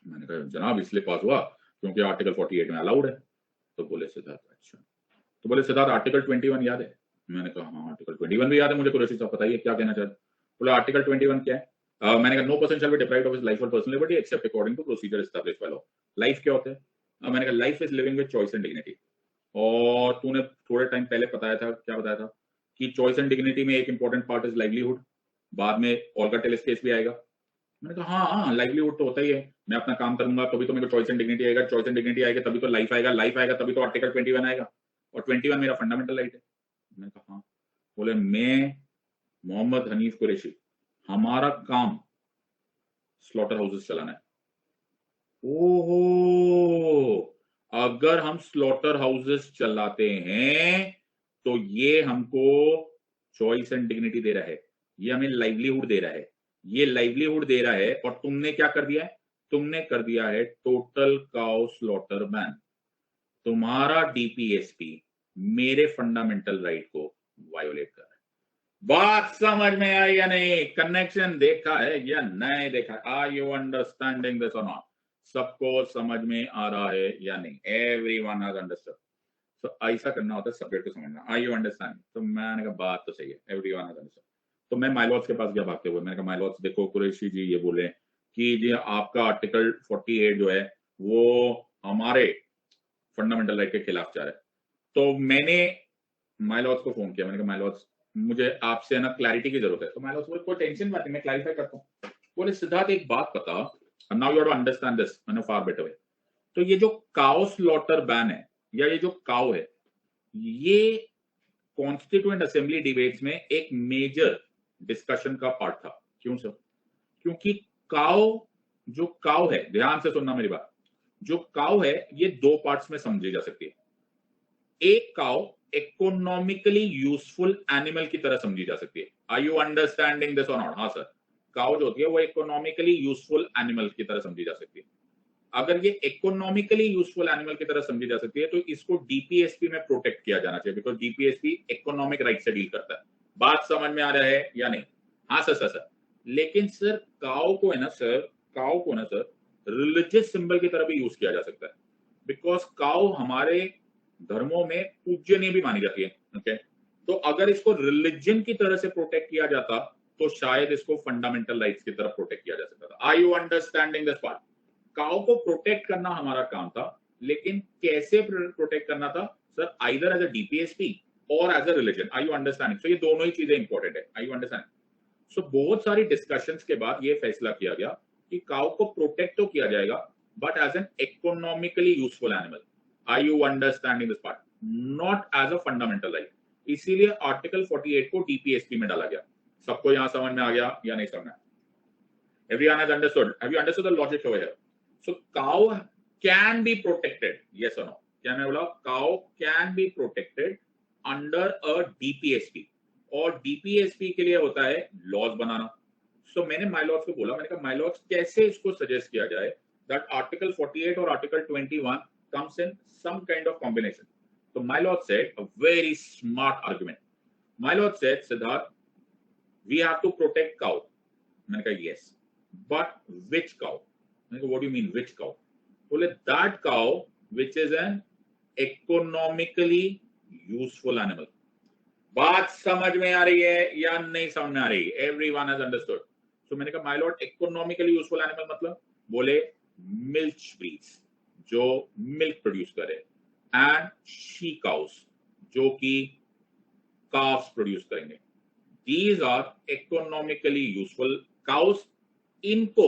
मैंने कहा जनाब इसलिए पास हुआ क्योंकि आर्टिकल 48 में अलाउड है। तो बोले सिद्धार्थ अच्छा। तो बोले सिद्धार्थ आर्टिकल 21 याद है? मैंने कहा हाँ आर्टिकल 21 भी याद है मुझे। कुरैशी साहब बताइए क्या कहना चाहते? बोले आर्टिकल 21 क्या है? मैंने कहा no person shall be deprived of his life और personal liberty except according to procedure established by law. Life क्या होता है? मैंने कहा life is living with choice and dignity. और तूने थोड़े टाइम पहले बताया था, क्या बताया था? कि चॉइस एंड डिग्निटी में एक इंपॉर्टेंट पार्ट इज लाइवलीहुड। बाद में ओल्गा टेलिस केस भी आएगा। मैंने कहा हाँ हाँ, लाइवलीहुड तो होता ही है। मैं अपना काम करूंगा तभी तो मेरे को चॉइस एंड डिग्निटी आएगा, चॉइस एंड डिग्निटी आएगा तभी तो लाइफ आएगा, लाइफ आएगा तभी तो आर्टिकल 21 आएगा, और 21 मेरा फंडामेंटल राइट है। मैंने कहा हाँ। बोले मैं मोहम्मद हनीफ कुरैशी, हमारा काम स्लॉटर हाउसेस चलाना है। ओहो, अगर हम स्लॉटर हाउसेस चलाते हैं तो ये हमको चॉइस एंड डिग्निटी दे रहा है, ये हमें लाइवलीहुड दे रहा है, ये लाइवलीहुड दे रहा है। और तुमने क्या कर दिया है? तुमने कर दिया है टोटल काउ स्लॉटर बैन। तुम्हारा डीपीएसपी मेरे फंडामेंटल राइट को वायोलेट कर रहा है। बात समझ में आई या नहीं? कनेक्शन देखा है या नहीं देखा? आर यू अंडरस्टैंडिंग दिस और नॉट? सबको समझ में आ रहा है या नहीं? Everyone has understood. तो ऐसा करना होता है सब्जेक्ट को समझना। Are you understand? तो मैंने कहा बात तो सही है, एवरीवन हैज अंडरस्टूड। तो मैं माइलॉट्स के पास गया भागते हुए, मैंने कहा माइलॉट्स देखो कुरैशी जी ये बोले कि जी आपका आर्टिकल 48 जो है वो हमारे फंडामेंटल राइट के खिलाफ जा रहा है। तो मैंने माइलॉट्स को फोन किया, मैंने कहा माइलॉट्स मुझे आपसे ना क्लैरिटी की जरूरत है। तो माइलॉट्स बोले कोई टेंशन बात नहीं, मैं क्लैरिफाई करता हूँ। बोले सिद्धार्थ एक बात बता, now you have to understand this in a far better way. तो ये जो काउ स्लॉटर बैन है या ये जो काउ है, ये कॉन्स्टिट्यूएंट असेंबली डिबेट्स में एक मेजर डिस्कशन का पार्ट था। क्यों सर? क्योंकि काउ, जो काउ है, ध्यान से सुनना मेरी बात, जो काउ है ये दो पार्ट्स में समझी जा सकती है। एक काउ इकोनॉमिकली यूजफुल एनिमल की तरह समझी जा सकती है। आर यू अंडरस्टैंडिंग दिस और नॉट? हाँ सर, काउ जो होती है वो इकोनॉमिकली यूजफुल एनिमल की तरह समझी जा सकती है। अगर ये इकोनॉमिकली यूजफुल एनिमल की तरह समझी जा सकती है तो इसको डीपीएसपी में प्रोटेक्ट किया जाना चाहिए, बिकॉज डीपीएसपी इकोनॉमिक राइट से डील करता है। बात समझ में आ रहा है या नहीं? हाँ सर सर सर। लेकिन सर काउ को है ना सर, काउ को ना सर रिलीजियस सिंबल की तरह भी यूज किया जा सकता है, बिकॉज काउ हमारे धर्मों में पूजनीय भी मानी जाती है। ओके, तो अगर इसको रिलीजन की तरह से प्रोटेक्ट किया जाता तो शायद इसको फंडामेंटल राइट्स की तरफ प्रोटेक्ट किया जा सकता था। Are you understanding this part? Cow को प्रोटेक्ट करना हमारा काम था, लेकिन कैसे प्रोटेक्ट करना था sir? Either as a DPSP or as a religion. Are you understanding? तो ये दोनों ही चीजें इंपॉर्टेंट है। Are you understanding? सो बहुत सारी डिस्कशंस के बाद ये फैसला किया गया कि काउ को प्रोटेक्ट तो किया जाएगा but as an economically useful animal. Are you understanding this part? Not as a fundamental right. इसीलिए आर्टिकल 48 को डीपीएसपी में डाला गया। सबको यहां समझ में आ गया या नहीं समझ में? Everyone has understood? Have you understood the logic over here? So cow can be protected, yes or no? क्या मैं बोला? Cow can be protected under a DPSP, और DPSP के लिए होता है लॉज बनाना। So मैंने माइलॉज को बोला, मैंने कहा माइलॉज कैसे इसको सजेस्ट किया जाए that article 48 और article 21 comes in some kind of combination. So माइलॉज said a very smart argument. माइलॉज said, Siddharth, we have to protect cow. मैंने कहा yes, but which cow? मैंने कहा what do you mean which cow? बोले that cow which is an economically useful animal. बात समझ में आ रही है या नहीं समझ में आ रही? Everyone has understood. So मैंने कहा my lord, economically useful animal मतलब? बोले milk breeds जो मिल्क प्रोड्यूस करे, एंड शी काउस जो कि काफ्स प्रोड्यूस करेंगे। These are economically useful cows. इनको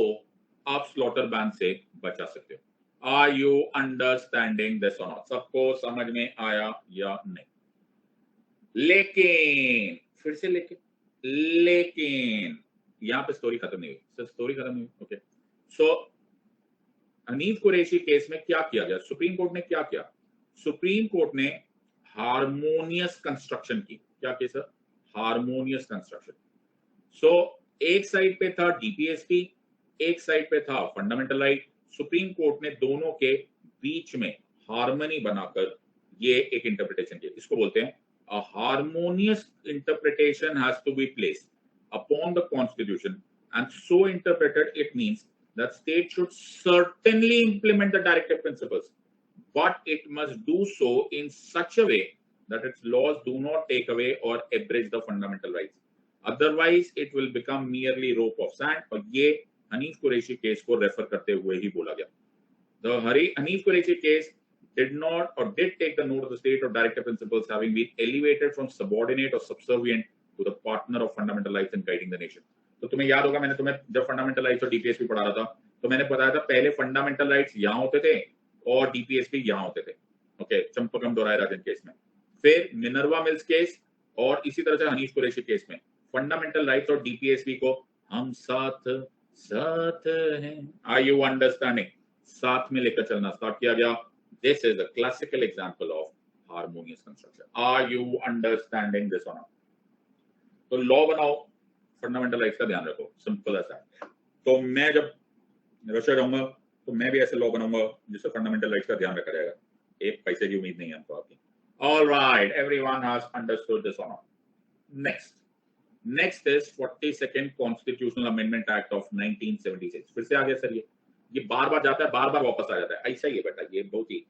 आप स्लॉटर बैन से बचा सकते हो। आर यू अंडरस्टैंडिंग दिस और नॉट? सबको समझ में आया या नहीं? लेकिन फिर से लेकिन यहां पे स्टोरी खत्म नहीं हुई सर, स्टोरी खत्म नहीं हुई। ओके, सो हनीफ कुरैशी केस में क्या किया गया? सुप्रीम कोर्ट ने क्या किया? सुप्रीम कोर्ट ने हार्मोनियस कंस्ट्रक्शन की। क्या की सर? Harmonious construction. सो एक साइड पे था डीपीएसपी, एक साइड पे था फंडामेंटल राइट। सुप्रीम कोर्ट ने दोनों के बीच में हार्मनी बनाकर ये एक इंटरप्रिटेशन किया। इसको बोलते हैं a harmonious interpretation has to be placed upon the constitution and so interpreted it means that state should certainly implement the directive principles, but it must do so in such a way that its laws do not take away or abridge the fundamental rights. Otherwise it will become merely rope of sand. और ये Hanif Qureshi case को refer करते हुए ही बोला गया। The Hanif Qureshi case did not or did take the note of the state of directive principles having been elevated from subordinate or subservient to the partner of fundamental rights in guiding the nation. तो तुम्हें याद होगा, मैंने तुम्हें जब fundamental rights और DPSP पढ़ा रहा था तो मैंने बताया था पहले फंडामेंटल राइट्स यहाँ होते थे और डीपीएसपी यहाँ होते थे। ओके, चंपकम दोराय राजन केस में, फिर मिनर्वा मिल्स केस, और इसी तरह से हनीफ कुरैशी केस में फंडामेंटल राइट्स और डीपीएसपी को हम साथ साथ हैं। Are you understanding? साथ में लेकर चलना स्टार्ट किया गया। This is a classical example of harmonious construction. Are you understanding this और नॉट? तो लॉ बनाओ, फंडामेंटल राइट्स का ध्यान रखो, सिंपल एज दैट। तो मैं जब रशिया जाऊंगा तो मैं भी ऐसे लॉ बनाऊंगा जिससे फंडामेंटल राइट्स का ध्यान रखा जाएगा। एक पैसे की उम्मीद नहीं है हमको आपकी। All right, everyone has understood this और not? Next is 42nd constitutional amendment act of 1976। फिर से आ गया सर, ये बार बार जाता है, बार बार वापस आ जाता है, ऐसा ही है बेटा, ये बहुत ही।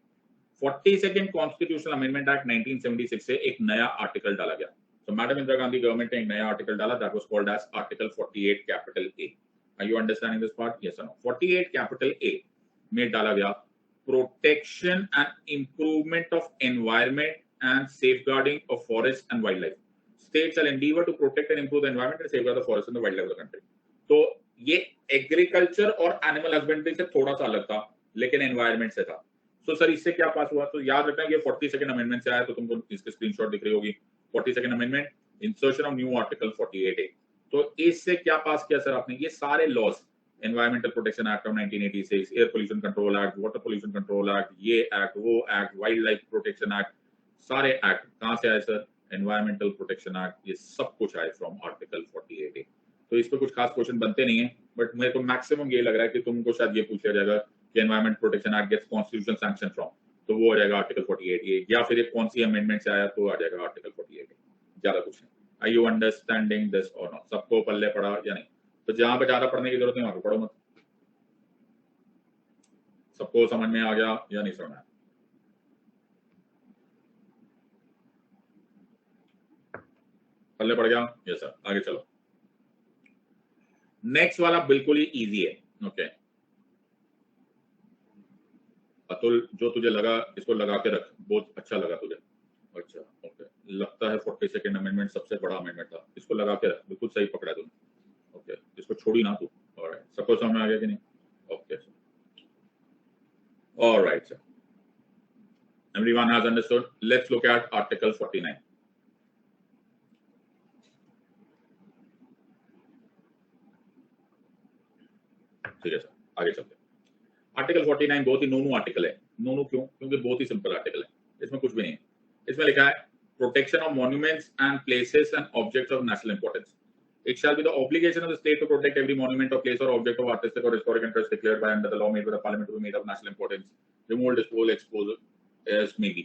42nd कॉन्स्टिट्यूशनल अमेंडमेंट एक्ट 1976 से एक नया आर्टिकल डाला गया। तो मैडम इंदिरा गांधी गवर्नमेंट ने एक नया आर्टिकल डाला, that was called as article 48 capital A. Are you understanding this part? Yes or no? 48 capital A में डाला गया protection and improvement of environment and safeguarding of forest and wildlife. States shall endeavor to protect and improve the environment and safeguard the forest and the wildlife of the country. तो ये agriculture और animal husbandry से थोड़ा सा अलग था, लेकिन environment से था। तो सर इससे क्या पास हुआ? तो याद रखना ये 42nd अमेंडमेंट से आया, तो तुमको इसके स्क्रीनशॉट दिख रही होगी। 42nd amendment, insertion of new article 48A। तो इससे क्या पास किया सर आपने? ये सारे laws, environmental protection act of 1986, air pollution control act, water pollution control act, ये एक्ट, वो act, wildlife protection act, सारे एक्ट कहां से आए सर? एनवायरमेंटल प्रोटेक्शन एक्ट, ये सब कुछ आए फ्रॉम आर्टिकल 48A। तो इस पे कुछ खास क्वेश्चन बनते नहीं है, बट मेरे को मैक्सिमम ये लग रहा है कि तुमको शायद ये पूछा जाएगा कि environment protection act gets constitutional sanction from, तो वो हो जाएगा आर्टिकल 48A, या फिर एक कौन सी अमेंडमेंट से आया तो आ जाएगा आर्टिकल 48A। ज्यादा कुछ नहीं। आर यू अंडरस्टैंडिंग दिस और नॉट? सबको पल्ले पड़ा या नहीं? तो जहां पे ज्यादा पढ़ने की जरूरत नहीं, वहां पे पढ़ो मत। सबको समझ में आ गया या नहीं समझ में? पल्ले पड़ गया। यस सर, आगे चलो। नेक्स्ट वाला बिल्कुल ही इजी है। ओके अतुल, जो तुझे लगा इसको लगा के रख, बहुत अच्छा लगा तुझे। अच्छा ओके, लगता है 42nd अमेंडमेंट सबसे बड़ा अमेंडमेंट था, इसको लगा के रख, बिल्कुल सही पकड़ा तूने। ओके इसको छोड़ी ना तू। ऑलराइट, सबको समझ में आ गया कि नहीं? Okay alright sir, everyone has understood. Let's look at Article 49. ठीक है सर, आगे चलते हैं। आर्टिकल 49 बहुत ही नोनू आर्टिकल है। नोनू क्यों? क्योंकि बहुत ही सिंपल आर्टिकल है, इसमें कुछ भी नहीं है। इसमें लिखा है protection of monuments and places and objects of national importance. It shall be the obligation of the state to protect every monument or place or object of artistic or historic interest declared by under the law made by the parliament to be made of national importance, removed, disposal, exposed as may be।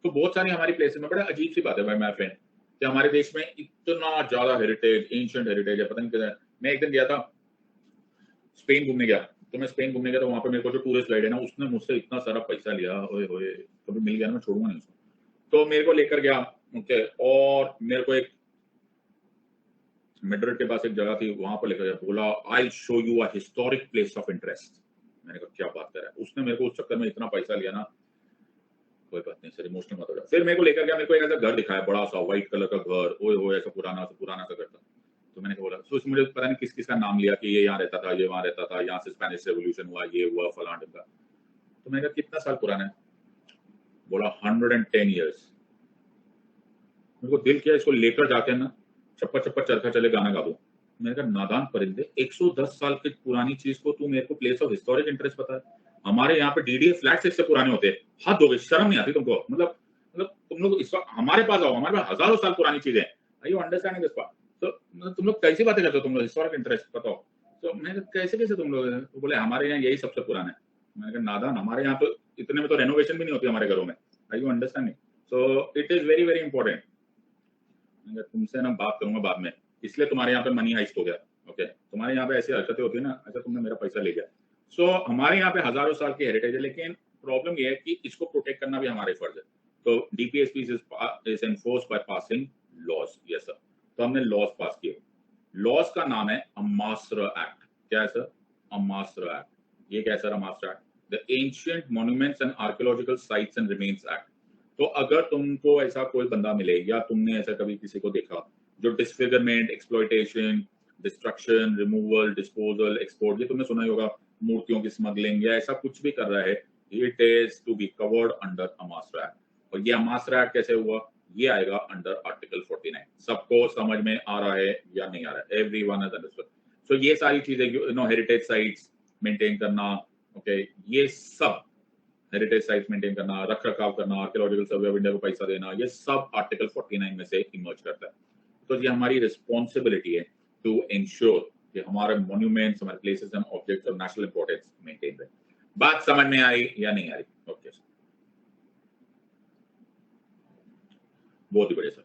तो बहुत सारी हमारी places में, बड़ा अजीब सी बात है भाई, मैं फ्रेंड, कि हमारे देश में इतना ज्यादा हेरिटेज, एंशिएंट हेरिटेज है, पता नहीं क्या। मैं एक दिन गया था स्पेन घूमने गया, तो मैं स्पेन घूमने गया तो वहां पे मेरे को जो टूरिस्ट गाइड है ना, उसने मुझसे इतना सारा पैसा लिया, ओए होए, कभी मिल गया ना मैं छोड़ूंगा नहीं उसको। तो मेरे को लेकर गया, ओके, और मेरे को एक मेड्रिड के पास एक जगह थी, वहां पर लेकर गया, बोला I show you a historic place of interest. मैंने कहा क्या बात कर रहा है, उसने मेरे को उस चक्कर में इतना पैसा लिया ना, कोई बात नहीं सर, इमोशनल मत हो जाओ। फिर मेरे को लेकर गया, मेरे को एक ऐसा घर दिखाया, बड़ा सा व्हाइट कलर का घर, ओए होए, ऐसा पुराना सा घर था। तो मैंने बोला, तो मुझे पता नहीं किस किस का नाम लिया कि ये यहाँ रहता था, ये वहां रहता था, यहाँ से स्पेनिश रेवोल्यूशन हुआ, ये हुआ, फलान ढिमका। तो मैंने कहा कितना साल पुराना है? बोला 110 ईयर्स। मेरे को दिल किया इसको लेकर जाके ना चप्पा चप्पा चरखा चले गाना गा दूं। मैंने कहा नादान परिंदे, 110 साल की पुरानी चीज को तू मेरे को प्लेस ऑफ हिस्टोरिक इंटरेस्ट पता है? हमारे यहाँ पे डीडीए फ्लैट्स इससे पुराने होते हैं। हद हो गई, शर्म नहीं आती तुमको? मतलब तुम लोग इस वक्त हमारे पास आओ, हमारे पास हजारों साल पुरानी चीजें हैं। आई यू अंडरस्टैंडिंग दिस पार्ट? तो तुम लोग कैसी बातें करते हो? तुम लोग हिस्टोरिक इंटरेस्ट बताओ। तो मैंने कहा कैसे कैसे तुम लोग? तो बोले हमारे यहाँ यही सबसे पुराना है। मैंने कहा नादान, हमारे यहाँ तो इतने में तो रेनोवेशन भी नहीं होती हमारे घरों में। I you understanding? So it is very very important. तुमसे ना बात करूंगा बाद में, इसलिए तुम्हारे यहाँ पे मनी हाइस्ट हो गया। ओके तुम्हारे यहाँ पे ऐसी हरकतें होती है ना, अच्छा तुमने मेरा पैसा ले गया। सो हमारे यहाँ पे हजारों साल की हेरिटेज है, लेकिन प्रॉब्लम ये है कि इसको प्रोटेक्ट करना भी हमारे फर्ज है। तो DPSP is enforce by passing laws. Yes sir, तो हमने लॉज पास किए। लॉज का नाम है अमास्र एक्ट। क्या है सर? AMASR act. ये क्या है sir AMASR act? The ancient monuments and archaeological sites and remains act. तो अगर तुमको ऐसा कोई बंदा मिले या तुमने ऐसा कभी किसी को देखा जो disfigurement, exploitation, destruction, removal, disposal, export, ये तुमने सुना ही होगा, मूर्तियों की स्मगलिंग या ऐसा कुछ भी कर रहा है, it is to be covered under AMASR act. और ये अमास्र एक्ट कैसे हुआ? ये आएगा अंडर आर्टिकल 49। सबको समझ में आ रहा है या नहीं आ रहा है? Everyone has understood. सो ये सारी चीजें, you know, heritage sites maintain करना, ओके, ये सब हेरिटेज साइट्स मेंटेन करना, रख रखाव करना, आर्कियोलॉजिकल सर्वे ऑफ इंडिया को पैसा देना, ये सब आर्टिकल 49 में से इमर्ज करता है। तो ये हमारी रिस्पॉन्सिबिलिटी है टू इंश्योर कि हमारे मॉन्यूमेंट्स, हमारे places and objects of national importance maintain रहे। बात समझ में आई या नहीं आ रही? ओके सर, बहुत ही बढ़िया सर।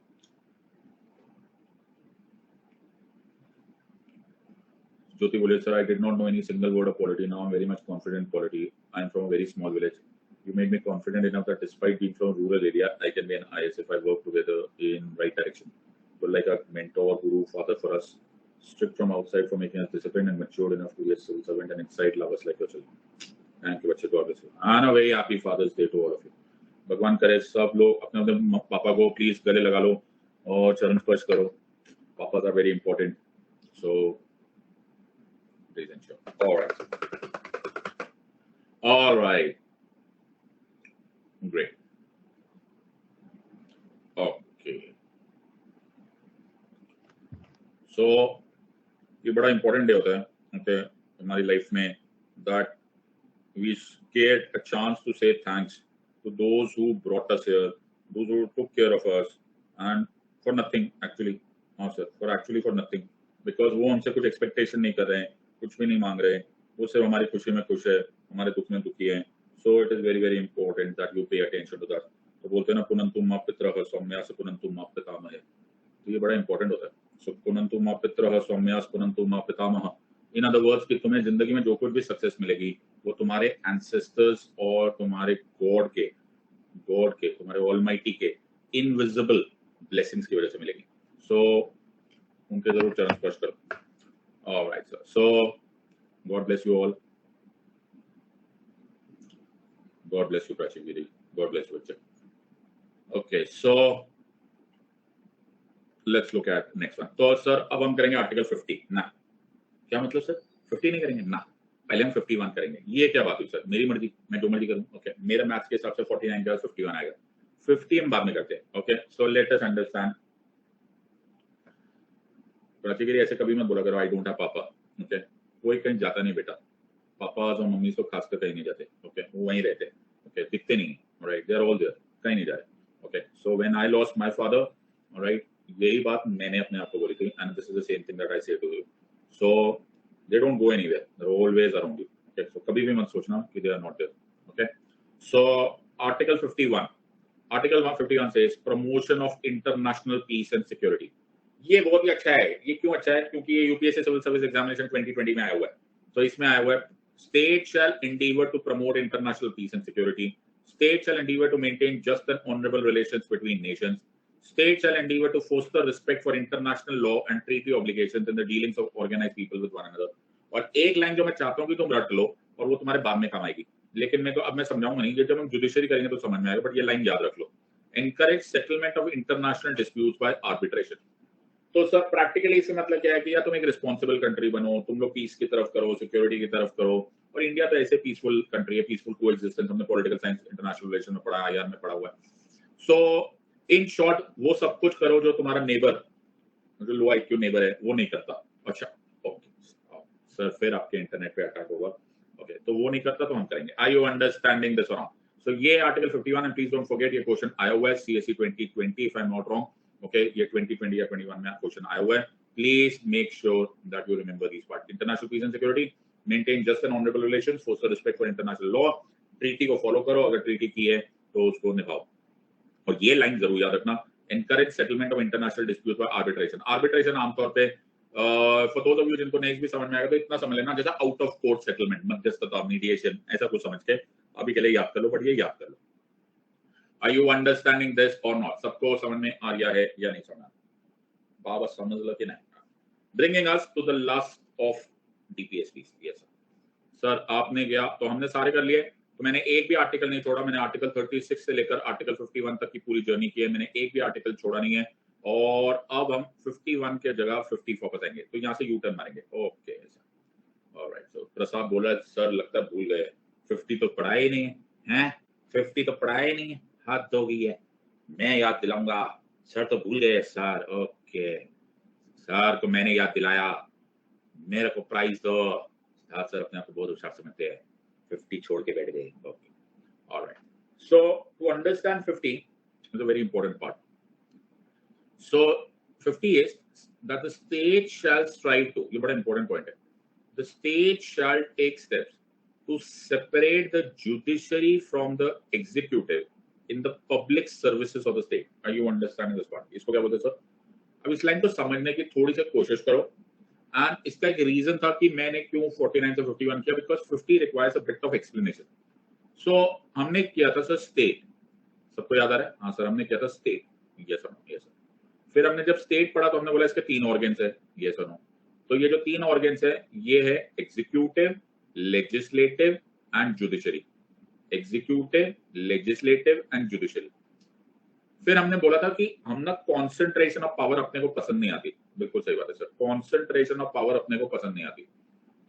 ज्योति बोले sir, I did not know any single word of polity, now I am very much confident polity, I am from a very small village. You made me confident enough that despite being from a rural area, I can be an IS if I work together in right direction. But like a mentor, guru, father for us, strict from outside for making us disciplined and matured enough to be a civil servant and inside love us like your children. Thank you, बच्चे, God bless you. And a very happy Father's Day to all of you. भगवान करे सब लोग अपने अपने पापा को please गले लगा लो और चरण स्पर्श करो। पापा are very important, so please ensure. All right. Great. Okay. So ये बड़ा इंपॉर्टेंट डे होता है, okay, हमारी लाइफ में, that we get a chance to say thanks to those who brought us here, those who took care of us, and for nothing actually. हाँ sir, for nothing, because वो हमसे कुछ expectation नहीं कर रहे हैं, कुछ भी नहीं मांग रहे हैं, वो सिर्फ हमारी खुशी में खुश है, हमारे दुख में दुखी है। So it is very very important that you pay attention to that. तो बोलते हैं ना, पुनंतुम मां पितरः सौम्यास पुनंतुम मां पितामह। तो ये बड़ा इंपॉर्टेंट होता है। सो पुनंतुम मां पितरः सौम्यास पुनंतुम मां पितामह। इन अदर वर्ड्स कि तुम्हें जिंदगी में जो कुछ भी सक्सेस मिलेगी वो तुम्हारे एंसेस्टर्स और तुम्हारे गॉड के, तुम्हारे ऑलमाइटी के इनविजिबल ब्लेसिंग्स की वजह से मिलेगी। सो उनके जरूर चरण स्पर्श करो। All right sir, so God bless you all, God bless you Prachi Giri, God bless you बच्चे। Okay, so let's look at next one. तो सर अब हम करेंगे आर्टिकल 50 ना। क्या मतलब सर 50 नहीं करेंगे ना, पहले हम 51 करेंगे। ये क्या बात हुई सर, मेरी मर्जी, मैं जो मर्जी करूं। ओके, मेरा मैथ्स के हिसाब से 49 का 51 आएगा, 50 हम बाद में करते हैं। Okay, so let us understand. Prachi Giri ऐसे कभी मत बोला करो I don't have papa. Okay, कोई कहीं जाता नहीं बेटा, पापा और मम्मी तो खासकर कहीं नहीं जाते। ओके, वो वहीं रहते। ओके, दिखते नहीं, right, they are all there, कहीं नहीं जा रहे। Okay, so when I lost my father, right, यही बात मैंने अपने आप को बोली थी, and this is the same thing that I say to you. So they don't go anywhere, they are always around you. Okay, so कभी भी मत सोचना कि they are not there. Okay, so article 51, article 151 says promotion of international peace and security. ये बहुत ही अच्छा है। ये क्यों अच्छा है? क्योंकि ये यूपीएससी सिविल सर्विस एग्जामिनेशन 2020 में आया हुआ है। तो इसमें आया हुआ है state shall endeavour to promote international peace and security, state shall endeavour to maintain just and honourable relations between nations, state shall endeavour to foster respect for international law and treaty obligations in the dealings of organised people with one another. और एक line जो मैं चाहता हूं कि तुम रट लो और वो तुम्हारे बाद में काम आएगी, लेकिन मैं तो अब मैं समझाऊंगा नहीं, जब हम जुडिशरी करेंगे तो समझ में आएगा, बट ये लाइन याद रख लो। Encourage settlement of international disputes by arbitration. तो सर प्रैक्टिकली इससे मतलब क्या है कि या तुम एक रिस्पॉन्सिबल कंट्री बनो, तुम लोग पीस की तरफ करो, सिक्योरिटी की तरफ करो। और इंडिया तो ऐसे पीसफुल कंट्री है, पीसफुल कोएग्जिस्टेंस, हमने पॉलिटिकल साइंस इंटरनेशनल रिलेशन में पढ़ा, आईआर में पढ़ा हुआ है। सो इन शॉर्ट वो सब कुछ करो जो तुम्हारा नेबर, जो लो आईक्यू नेबर है, वो नहीं करता। अच्छा, ओके सर, फिर आपके इंटरनेट पे अटैक होगा। ओके, तो वो नहीं करता तो हम करेंगे। Are you understanding this or? So ये article 51, and please don't forget, ये क्वेश्चन आया हुआ है CSC 2020 if I am not wrong. Okay, ये 2020 या 21 में क्वेश्चन आया हुआ है। Please make sure that you remember this part. International peace and security, maintain just and honourable relations, foster respect for international law, treaty को follow करो, अगर treaty की है तो उसको निभाओ। और ये लाइन जरूर याद रखना, encourage settlement of international dispute by arbitration. Arbitration आमतौर पे फॉर दोज ऑफ यू जिनको नेक्स्ट भी समझ में आएगा तो इतना समझ लेना, जैसा आउट ऑफ कोर्ट सेटलमेंट, मध्यस्थता, मीडिएशन, ऐसा कुछ समझ के अभी के लिए याद कर लो, बट ये याद कर लो। आर यू अंडरस्टैंडिंग दिस और नॉट? सबको समझ में आ गया है या नहीं समझ? बाबा समझ लो कि नहीं? Bringing us to the last of DPSP. Yes sir, आपने गया तो हमने सारे कर लिए, तो मैंने एक भी आर्टिकल नहीं छोड़ा। मैंने आर्टिकल 36 से लेकर आर्टिकल 51 तक की पूरी जर्नी की है, मैंने एक भी आर्टिकल छोड़ा नहीं है। और अब हम 51 के जगह 50 फोकस आएंगे, तो यहाँ से यू टर्न मारेंगे। Okay, all right. सो प्रसाद बोला सर लगता है भूल गए, 50 तो पढ़ा ही नहीं है, 50 तो पढ़ा ही नहीं है, हाथ धो गई है, मैं याद दिलाऊंगा। सर तो भूल गए सर। ओके सर को मैंने याद दिलाया, मेरे को प्राइज दो। सर अपने आप को बहुत होशियार समझते हैं, 50 छोड़ के बैठ गए। Okay, all right. So to understand 50 is a very important part. So 50 is that the state shall strive to, ये बड़ा important point है, the state shall take steps to separate the judiciary from the executive in the public services of the state. Are you understanding this part? इसको क्या बोलते हैं sir? अब इस line को समझने की थोड़ी सी कोशिश करो। एंड इसका एक रीजन था कि मैंने क्यों 49 से 51 किया, because 50 requires a bit of explanation. So हमने किया था सर स्टेट, सबको याद आ रहा है? हाँ सर, हमने किया था state. Yes sir, yes sir. फिर हमने जब स्टेट पढ़ा तो हमने बोला इसके 3 ऑर्गन्स है। Yes sir, no. तो ये जो 3 ऑर्गन्स है ये है executive, legislative and judiciary. Executive, legislative and judiciary. फिर हमने बोला था कि हम ना कॉन्सेंट्रेशन ऑफ पावर अपने को पसंद नहीं आती। बिल्कुल सही बात है सर, कॉन्सेंट्रेशन ऑफ पावर अपने को पसंद नहीं आती।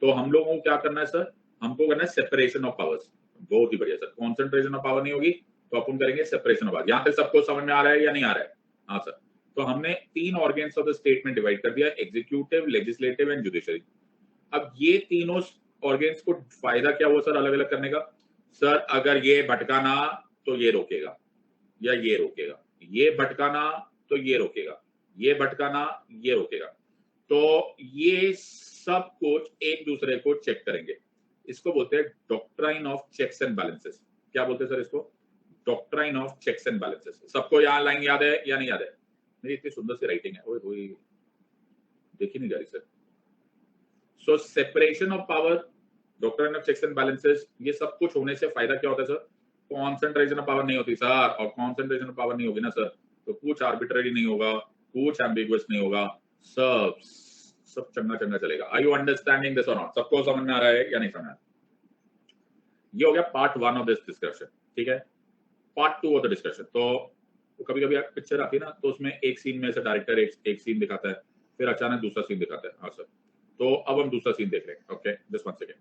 तो हम लोगों को क्या करना है सर? हमको करना है सेपरेशन ऑफ पावर्स। बहुत ही बढ़िया सर, कॉन्सेंट्रेशन ऑफ पावर नहीं होगी तो अपन करेंगे सेपरेशन ऑफ पावर। यहाँ तक सबको समझ में आ रहा है या नहीं आ रहा है? हाँ सर। तो हमने 3 ऑर्गन्स ऑफ द स्टेट में डिवाइड कर दिया, एग्जीक्यूटिव, लेजिस्लेटिव एंड जुडिशरी। अब ये तीनों ऑर्गन्स को फायदा क्या हुआ सर अलग अलग करने का? सर अगर ये भटकाना तो ये रोकेगा, या ये रोकेगा, ये भटकाना तो ये रोकेगा, ये भटकाना ये रोकेगा। तो ये सब कुछ एक दूसरे को चेक करेंगे। इसको बोलते हैं doctrine of checks and balances. क्या बोलते हैं सर इसको? Doctrine of checks and balances. सबको यहाँ लाइन याद है या नहीं याद है? मेरी इतनी सुंदर सी राइटिंग है, ओए होए, देखी नहीं जा रही sir. So separation of power, doctrine of checks and balances, ये सब कुछ होने से फायदा क्या होता है सर? कॉन्सेंट्रेशन ऑफ पावर नहीं होती सर, और कॉन्सेंट्रेशन ऑफ पावर नहीं होगी ना सर तो कुछ आर्बिट्ररी नहीं होगा, कुछ एम्बिगुअस नहीं होगा, सब चंगा चंगा चलेगा। आर यू अंडरस्टैंडिंग दिस और नॉट? सबको समझ में आ रहा है या नहीं समझ में आ रहा? ये हो गया पार्ट 1 ऑफ दिस डिस्कशन, ठीक है। पार्ट 2 ऑफ द डिस्कशन, तो कभी कभी पिक्चर आती है ना, तो उसमें एक सीन में से डायरेक्टर एक सीन दिखाता है, फिर अचानक दूसरा सीन दिखाता है। हाँ सर, तो अब हम दूसरा सीन देख रहे हैं। Okay, just one second.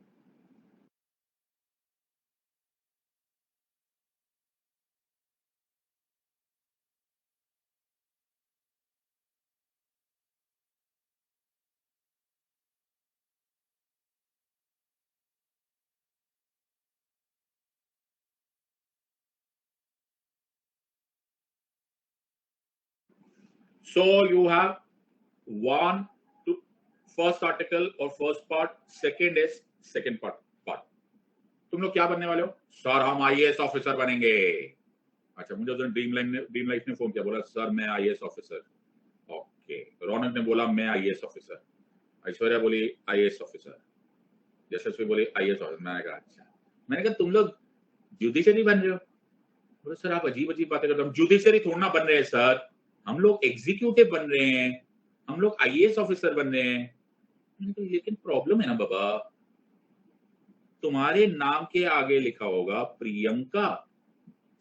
So you have 1 to first article or first part, second is second part। तुम लोग क्या बनने वाले हो? सर हम आईएएस ऑफिसर बनेंगे। अच्छा, मुझे उस दिन ड्रीम लाइफ ने फोन किया, बोला सर मैं आईएएस ऑफिसर। ओके, रौनक ने बोला मैं आईएएस ऑफिसर, ऐश्वर्या बोली आईएएस ऑफिसर, यशस्वी बोली आईएएस ऑफिसर। मैंने कहा अच्छा, मैंने कहा तुम लोग जुडिशरी बन रहे हो? बोले सर आप अजीब अजीब बातें करते हो, हम जुडिशरी थोड़ा ना बन रहे हैं सर, हम लोग एग्जीक्यूटिव बन रहे हैं, हम लोग आईएएस ऑफिसर बन रहे हैं। लेकिन प्रॉब्लम है ना बाबा, तुम्हारे नाम के आगे लिखा होगा प्रियंका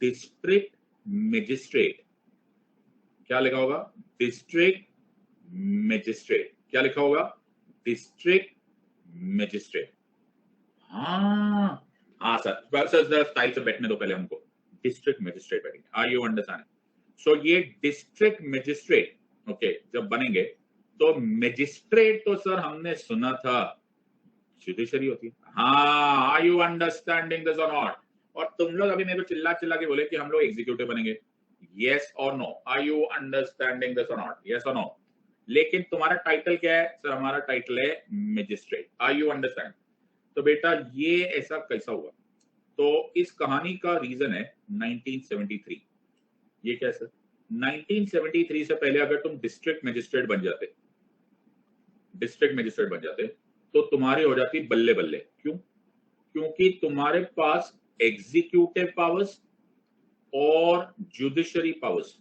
डिस्ट्रिक्ट मजिस्ट्रेट। क्या लिखा होगा? District magistrate. क्या लिखा होगा? District magistrate. हाँ हाँ सर, सर स्टाइल से बैठने दो पहले हमको। डिस्ट्रिक्ट मजिस्ट्रेट बैठेंगे। Are you understanding? सो ये डिस्ट्रिक्ट मजिस्ट्रेट ओके जब बनेंगे तो मजिस्ट्रेट तो सर हमने सुना था जुडिशरी होती है। हाँ, आर यू अंडरस्टैंडिंग दिस और नॉट? और तुम लोग अभी मेरे को चिल्ला चिल्ला के बोले कि हम लोग एग्जीक्यूटिव बनेंगे। Yes or no? Are you understanding this और नॉट? Yes or no? लेकिन तुम्हारा टाइटल क्या है? सर हमारा टाइटल है मजिस्ट्रेट। Are you understand? तो बेटा ये ऐसा कैसा हुआ? तो इस कहानी का रीजन है 1973। ये क्या है सर? 1973 से पहले अगर तुम डिस्ट्रिक्ट मजिस्ट्रेट बन जाते, तो तुम्हारी हो जाती बल्ले बल्ले। क्यों? क्योंकि तुम्हारे पास एग्जीक्यूटिव पावर्स और जुडिशरी पावर्स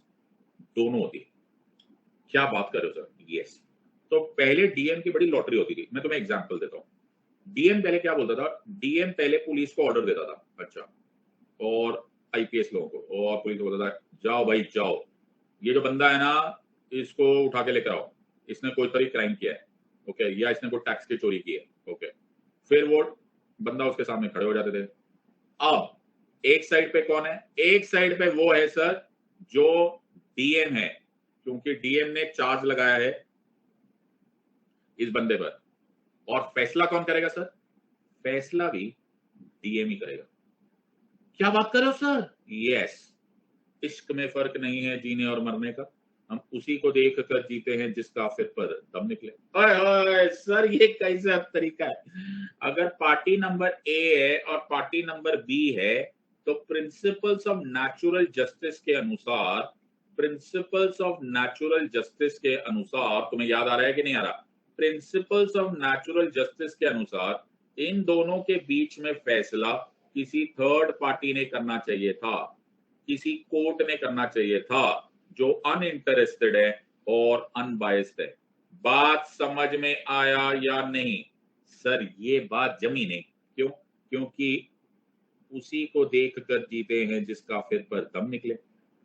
दोनों होती। क्या बात कर रहे हो सर? यस। तो पहले डीएम की बड़ी लॉटरी होती थी। मैं तुम्हें एग्जांपल देता हूँ। डीएम पहले क्या बोलता था? डीएम पहले पुलिस को ऑर्डर देता था, अच्छा, और आईपीएस लोगों को, और पुलिस को बोलता था जाओ भाई जाओ, ये जो बंदा है ना इसको उठा के लेकर आओ, इसने कोई तरह क्राइम किया है, ओके, या इसने कोई टैक्स की चोरी की है, ओके। फिर वो बंदा उसके सामने खड़े हो जाते थे। अब एक साइड पे कौन है? एक साइड पे वो है सर जो डीएम है, क्योंकि डीएम ने चार्ज लगाया है इस बंदे पर। और फैसला कौन करेगा सर? फैसला भी डीएम ही करेगा। क्या बात कर रहे हो सर? यस। इश्क में फर्क नहीं है जीने और मरने का, हम उसी को देख कर जीते हैं जिसका फिर पर दम निकले। ओए ओए सर, ये कैसा तरीका है? अगर पार्टी नंबर ए है और पार्टी नंबर बी है तो प्रिंसिपल्स ऑफ नेचुरल जस्टिस के अनुसार, तुम्हें याद आ रहा है कि नहीं आ रहा? प्रिंसिपल्स ऑफ नेचुरल जस्टिस के अनुसार इन दोनों के बीच में फैसला किसी थर्ड पार्टी ने करना चाहिए था, किसी कोर्ट ने करना चाहिए था जो अनइंटरेस्टेड है और अनबायस्ड है। बात समझ में आया या नहीं? सर ये बात जमी नहीं। क्यों? क्योंकि उसी को देख कर जीते हैं जिसका फिर पर दम निकले।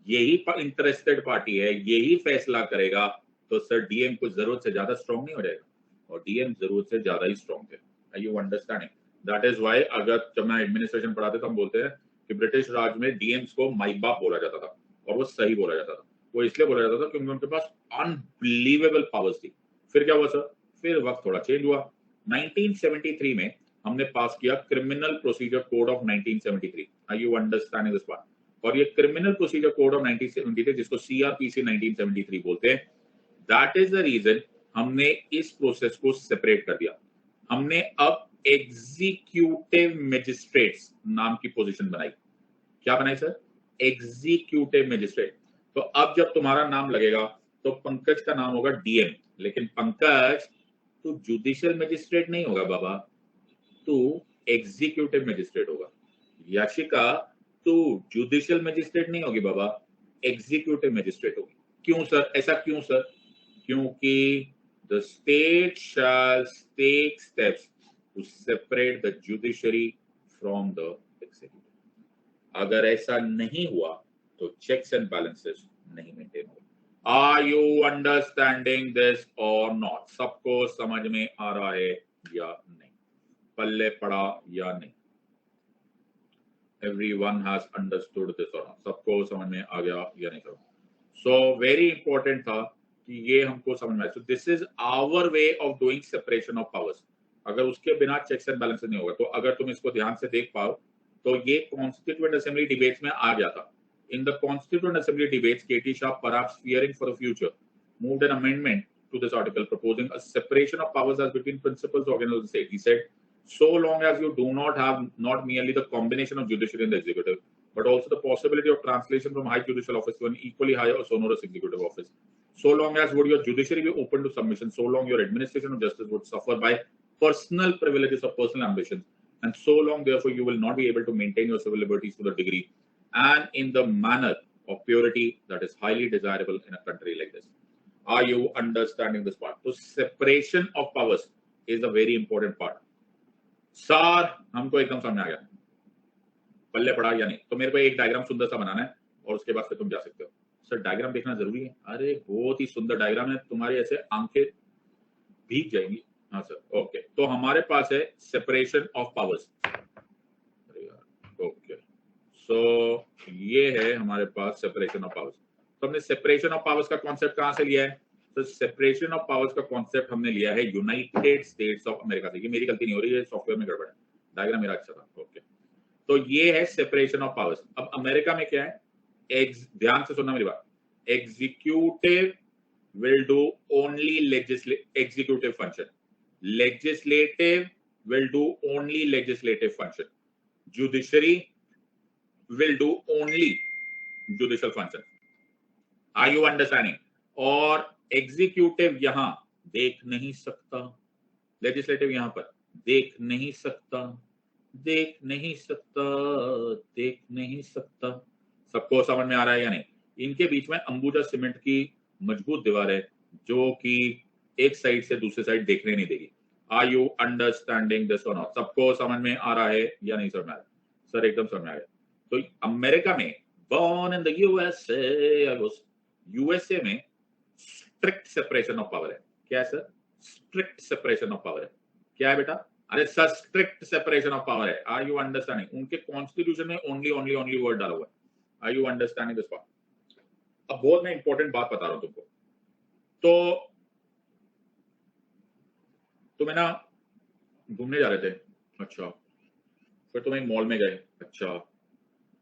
यही इंटरेस्टेड पार्टी है, यही फैसला करेगा। तो सर डीएम कुछ जरूरत से ज्यादा स्ट्रॉन्ग नहीं हो जाएगा, और डीएम जरूरत से ज्यादा ही स्ट्रॉन्ग है। Are you understanding? That is why अगर जब मैं एडमिनिस्ट्रेशन पढ़ाते तो हम बोलते हैं कि ब्रिटिश राज में डीएम्स को माई बाप बोला जाता था, और वो सही बोला जाता था। वो इसलिए बोला जाता था क्योंकि उनके पास अनबिलीवेबल पावर्स थी। फिर क्या हुआ सर? फिर वक्त थोड़ा चेंज हुआ। 1973 में हमने पास किया criminal procedure code of 1973। Are you understanding this part? और ये क्रिमिनल प्रोसीजर कोड ऑफ 1973 जिसको सीआरपीसी 1973 बोलते हैं, दैट इज द रीजन हमने इस प्रोसेस को सेपरेट कर दिया। हमने अब एग्जीक्यूटिव मजिस्ट्रेट्स नाम की पोजीशन बनाई। क्या बनाई सर? Executive magistrate. तो अब जब तुम्हारा नाम लगेगा तो पंकज का नाम होगा डीएम, लेकिन पंकज तू जुडिशियल मजिस्ट्रेट नहीं होगा बाबा, तू एग्जीक्यूटिव मजिस्ट्रेट होगा। याशिका तू जुडिशियल मजिस्ट्रेट नहीं होगी बाबा, एग्जीक्यूटिव मजिस्ट्रेट होगी। क्यों सर? ऐसा क्यों सर? क्योंकि the state shall take steps to separate the judiciary from the executive. अगर ऐसा नहीं हुआ तो चेक्स एंड बैलेंसेस नहीं मेंटेन होगा। आर यू अंडरस्टैंडिंग दिस और नॉट? सबको समझ में आ रहा है या नहीं? पल्ले पड़ा या नहीं? Everyone has understood this or not? सबको समझ में आ गया या नहीं? So very important था कि ये हमको समझ में आए। So this is our way of doing separation of powers. अगर उसके बिना चेक्स एंड बैलेंसेस नहीं होगा, तो अगर तुम इसको ध्यान से देख पाओ तो ये कॉन्स्टिट्यूएंट असेंबली डिबेट्स में आ गया था। In the Constituent Assembly debates, K.T. Shah, perhaps fearing for the future, moved an amendment to this article proposing a separation of powers as between principals organs of the state. He said, so long as you do not have not merely the combination of judiciary and the executive, but also the possibility of translation from high judicial office to an equally high or sonorous executive office, so long as would your judiciary be open to submission, so long your administration of justice would suffer by personal privileges or personal ambitions, and so long, therefore, you will not be able to maintain your civil liberties to the degree and in the manner of purity that is highly desirable in a country like this. Are you understanding this part? So separation of powers is a very important part. Sir हमको एकदम समझ आ गया, पल्ले पड़ा या नहीं? तो मेरे को एक डायग्राम सुंदर सा बनाना है और उसके बाद फिर तुम जा सकते हो। सर डायग्राम देखना जरूरी है? अरे बहुत ही सुंदर डायग्राम है, तुम्हारी ऐसे आंखें भीग जाएंगी। हाँ सर, ओके। तो हमारे पास है separation of powers. Okay, so ये है हमारे पास सेपरेशन ऑफ पावर्स। तो हमने सेपरेशन ऑफ पावर्स का कॉन्सेप्ट कहां से लिया है? तो सेपरेशन ऑफ पावर्स का कॉन्सेप्ट हमने लिया है यूनाइटेड स्टेट्स ऑफ अमेरिका से। ये मेरी गलती नहीं हो रही है, सॉफ्टवेयर में गड़बड़ है, डायग्राम मेरा अच्छा था। ओके, तो ये है सेपरेशन ऑफ पावर्स। अब अमेरिका में क्या है? ध्यान से सुनना मेरी बात। Executive will do only executive function. Legislative will do only legislative function. Judiciary will do only judicial function. Are you understanding? और executive यहां देख नहीं सकता, legislative यहां पर देख नहीं सकता, देख नहीं सकता, देख नहीं सकता। सबको समझ में आ रहा है या नहीं? इनके बीच में अंबुजा सीमेंट की मजबूत दीवार है जो कि एक साइड से दूसरे साइड देखने नहीं देगी। आर यू अंडरस्टैंडिंग दिस और नॉट? सबको समझ में आ रहा है या नहीं समझ में आ रहा है? सर एकदम समझ में आ गया। तो अमेरिका में born in the USA, USA में स्ट्रिक्ट सेपरेशन ऑफ पावर है। क्या है sir? Strict separation of power है। क्या है बेटा? अरे sir strict separation of power है। Are you understanding? उनके कॉन्स्टिट्यूशन में ओनली ओनली ओनली वर्ड डाला हुआ है। Are you understanding this part? अब बहुत मैं इंपॉर्टेंट बात बता रहा हूं तुमको। तो तुम्हें ना घूमने जा रहे थे, अच्छा, फिर तुम एक मॉल में गए, अच्छा,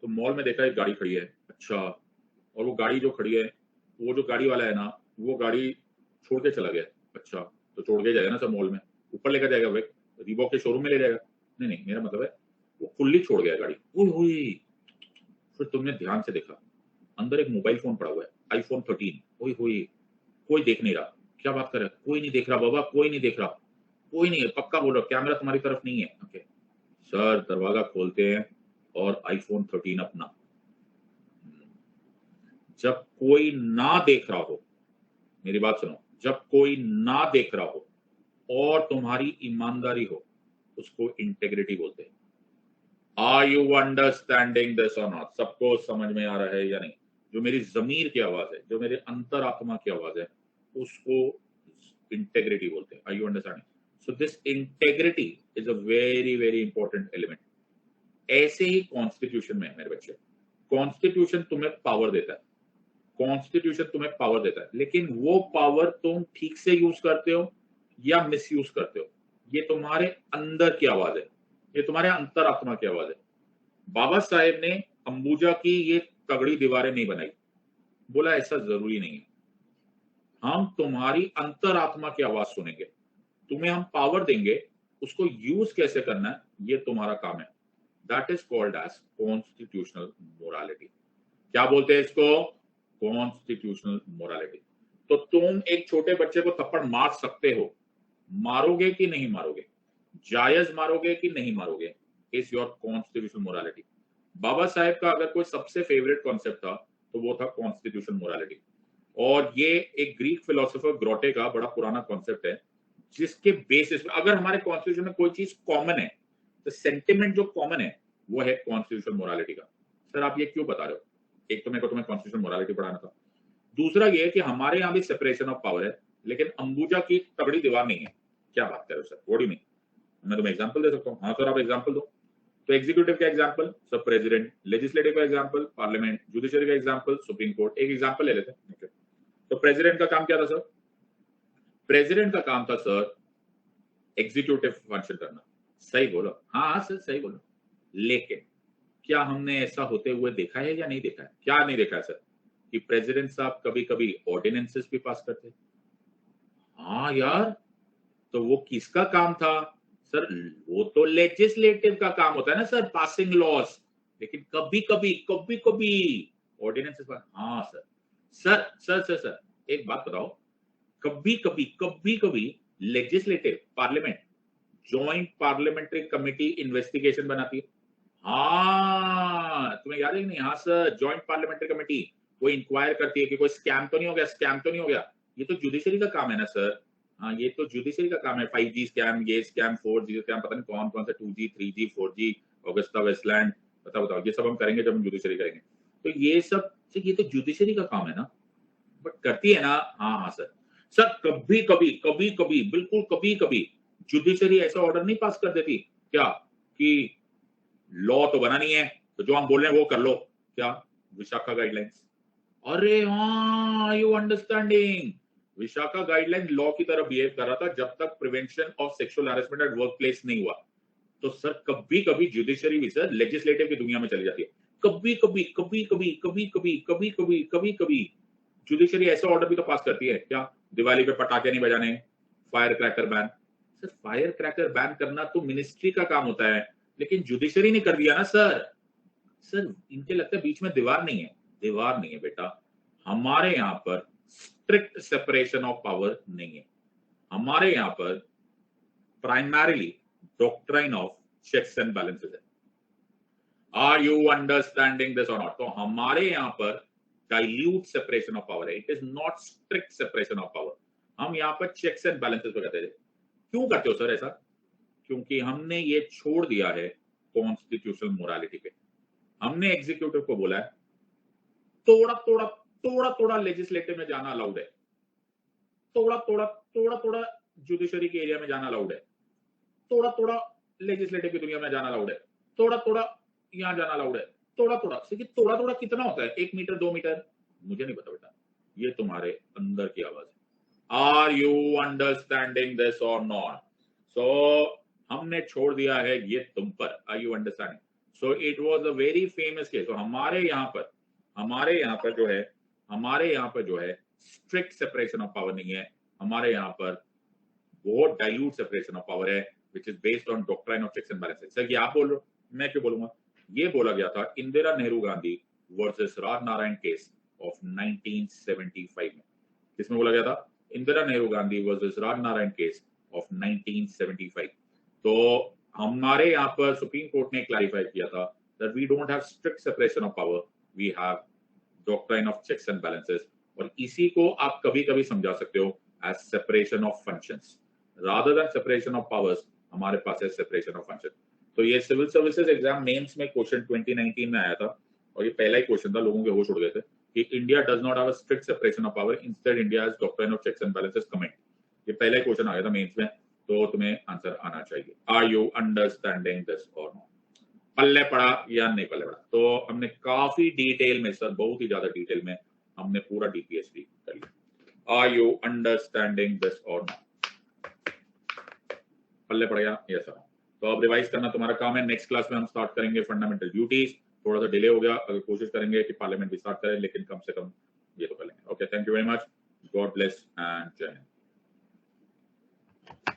तो मॉल में देखा एक गाड़ी खड़ी है, अच्छा, और वो गाड़ी जो खड़ी है, वो जो गाड़ी वाला है ना, वो गाड़ी छोड़ के चला गया, अच्छा, तो छोड़ के जाएगा ना सर मॉल में, ऊपर लेकर जाएगा भाई, रीबॉक के शोरूम में ले जाएगा? नहीं नहीं, मेरा मतलब है वो फुल्ली छोड़ गया गाड़ी। फिर तुमने ध्यान से देखा, अंदर एक मोबाइल फोन पड़ा हुआ है, आईफोन 13। कोई देख नहीं रहा। क्या बात कर रहा है? कोई नहीं देख रहा बाबा, कोई नहीं देख रहा, कोई नहीं है, पक्का बोल रहा, कैमरा तुम्हारी तरफ नहीं है। ओके सर, दरवाजा खोलते हैं और आईफोन 13 अपना। जब कोई ना देख रहा हो, मेरी बात सुनो, जब कोई ना देख रहा हो और तुम्हारी ईमानदारी हो, उसको इंटेग्रिटी बोलते हैं। आर यू अंडरस्टैंडिंग दिस और नॉट? सबको समझ में आ रहा है या नहीं? जो मेरी जमीर की आवाज है, जो मेरे अंतरात्मा की आवाज है, उसको इंटेग्रिटी बोलते हैं। Are you understanding? So this integrity is a very very important element. ऐसे ही कॉन्स्टिट्यूशन में मेरे बच्चे, कॉन्स्टिट्यूशन तुम्हें पावर देता है, कॉन्स्टिट्यूशन तुम्हें पावर देता है, लेकिन वो पावर तुम ठीक से यूज करते हो या मिसयूज करते हो, ये तुम्हारे अंदर की आवाज है, ये तुम्हारे अंतरात्मा की आवाज है। बाबा साहेब ने अंबुजा की ये तगड़ी दीवारें नहीं बनाई, बोला ऐसा जरूरी नहीं है, हम तुम्हारी अंतरात्मा की आवाज सुनेंगे, तुम्हें हम पावर देंगे, उसको यूज कैसे करना है ये तुम्हारा काम है। That is called as constitutional morality. क्या बोलते हैं इसको? Constitutional morality. तो तुम एक छोटे बच्चे को थप्पड़ मार सकते हो, मारोगे कि नहीं मारोगे, जायज मारोगे कि नहीं मारोगे, is your constitutional morality. Baba Saheb का अगर कोई सबसे फेवरेट कॉन्सेप्ट था तो वो था कॉन्स्टिट्यूशनल मोरालिटी। और ये एक ग्रीक फिलोसोफर ग्रोटे का बड़ा पुराना कॉन्सेप्ट है, जिसके बेसिस पे अगर हमारे कॉन्स्टिट्यूशन में कोई चीज कॉमन है तो सेंटिमेंट जो कॉमन है वो है कॉन्स्टिट्यूशन मोरालिटी का। सर आप ये क्यों बता रहे हो? एक तो मेरे को तुम्हें कॉन्स्टिट्यूशन मोरालिटी पढ़ाना था, दूसरा ये कि हमारे यहाँ भी सेपरेशन ऑफ पावर है, लेकिन अंबुजा की तगड़ी दीवार नहीं है। क्या बात कर रहे हो sir? What do you mean? मैं तुम्हें एग्जांपल दे सकता हूँ। हाँ सर आप एग्जांपल दो। तो एग्जीक्यूटिव का एग्जांपल सब प्रेसिडेंट, लेजिस्लेटिव का एग्जांपल पार्लियामेंट, जुडिशरी का एग्जांपल सुप्रीम कोर्ट। एक एग्जांपल ले लेते हैं। okay. तो प्रेसिडेंट का काम क्या था सर? प्रेसिडेंट का काम था सर एग्जीक्यूटिव फंक्शन करना। सही बोलो, हाँ सर सही बोलो। लेकिन क्या हमने ऐसा होते हुए देखा है या नहीं देखा है? क्या नहीं देखा है सर? कि प्रेसिडेंट साहब कभी कभी ऑर्डिनेंसेस भी पास करते। हाँ यार, तो वो किसका काम था सर? वो तो लेजिस्लेटिव का काम होता है ना सर, पासिंग लॉज। लेकिन कभी कभी ऑर्डिनेंसेस। हाँ sir sir sir sir sir एक बात बताओ, कभी कभी legislative parliament joint parliamentary committee investigation बनाती है। हाँ तुम्हें याद है कि नहीं? हाँ सर, जॉइंट पार्लियामेंट्री कमेटी वो इंक्वायर करती है कि कोई स्कैम तो नहीं हो गया, स्कैम तो नहीं हो गया। ये तो जुडिशरी का काम है ना सर। हाँ ये तो जुडिशरी का काम है। 5G स्कैम, ये स्कैम, 4G स्कैम, पता नहीं कौन कौन सा 2G 3G 4G, Augusta Westland, बताओ ये सब हम करेंगे जब हम जुडिशरी करेंगे। तो ये तो जुडिशरी का काम है ना, बट करती है ना। हाँ हाँ सर। सर कभी कभी बिल्कुल कभी कभी जुडिशरी ऐसा ऑर्डर नहीं पास कर देती क्या कि लॉ तो बना नहीं है, तो जो हम बोल रहे हैं वो कर लो। क्या? विशाखा गाइडलाइंस। अरे हाँ, you understanding. Vishakha guideline law की तरह बिहेव कर रहा था जब तक prevention of sexual harassment at work place नहीं हुआ। तो सर कभी जुडिशरी भी सर लेजिस्लेटिव की दुनिया में चली जाती है। कभी जुडिशरी ऐसा ऑर्डर भी तो पास करती है। क्या? दिवाली पे पटाखे नहीं बजाने, fire cracker ban. Sir fire cracker ban करना तो मिनिस्ट्री का काम होता है, लेकिन जुडिशरी ने कर दिया ना सर। सर इनके लगता है बीच में दीवार नहीं है। दीवार नहीं है बेटा, हमारे यहाँ पर स्ट्रिक्ट सेपरेशन ऑफ पावर नहीं है। हमारे यहाँ पर primarily doctrine of checks and balances है। आर यू अंडरस्टैंडिंग दिस और नॉट? तो हमारे यहाँ पर डाइल्यूट सेपरेशन ऑफ पावर है, it is not strict separation of power. हम यहाँ पर चेक्स एंड बैलेंसेस पे करते हैं। क्यों करते हो सर ऐसा? क्योंकि हमने ये छोड़ दिया है कॉन्स्टिट्यूशनल मोरालिटी पे। हमने एग्जीक्यूटिव को बोला है थोड़ा लेजिस्लेटिव में जाना अलाउड है, थोड़ा जुडिशरी के एरिया में जाना अलाउड है, थोड़ा लेजिस्लेटिव की दुनिया में जाना अलाउड है, थोड़ा यहां जाना अलाउड है, थोड़ा कितना होता है? 1 मीटर 2 मीटर? मुझे नहीं पता बेटा, ये तुम्हारे अंदर की आवाज है। आर यू अंडरस्टैंडिंग दिस और नॉट? सो हमने छोड़ दिया है ये तुम पर। Are you understanding? So it was a very famous case. हमारे यहाँ पर जो है स्ट्रिक्ट सेपरेशन ऑफ पावर नहीं है। हमारे यहाँ पर बहुत डाइल्यूट सेपरेशन ऑफ पावर है, which is based on doctrine of checks and balances. Sir ये आप बोल रहे हो, मैं क्यों बोलूंगा? ये बोला गया था Indira Nehru Gandhi versus Raj Narayan case of 1975 में। किसमें बोला गया था? Indira Nehru Gandhi versus Raj Narayan case of 1975। तो हमारे यहाँ पर सुप्रीम कोर्ट ने क्लैरिफाई किया था that we don't have strict separation of power, we have doctrine of checks and balances। और इसी को आप कभी कभी समझा सकते हो as separation of functions rather than separation of powers। हमारे पास है separation of functions। तो ये सिविल सर्विसेज एग्जाम मेंस में क्वेश्चन 2019 में आया था, और ये पहला ही क्वेश्चन था, लोगों के होश उड़ गए थे कि India does not have a strict separation of power, instead India has doctrine of checks and balances comment. ये पहला ही क्वेश्चन आया था मेंस में, तो तुम्हें आंसर आना चाहिए। आर यू अंडरस्टैंडिंग दिस और नॉट? पल्ले पड़ा या नहीं पल्ले पड़ा? तो हमने काफी डिटेल में सर, बहुत ही ज्यादा डिटेल में हमने पूरा डीपीएसपी कर लिया। आर यू अंडरस्टैंडिंग दिस और नॉट? पल्ले पड़ गया? Yes sir. तो अब रिवाइज करना तुम्हारा काम है। नेक्स्ट क्लास में हम स्टार्ट करेंगे फंडामेंटल ड्यूटीज। थोड़ा सा डिले हो गया, अगर कोशिश करेंगे कि पार्लियामेंट भी स्टार्ट करें, लेकिन कम से कम ये तो कर लेंगे। Okay, thank you very much, God bless and जय हिंद।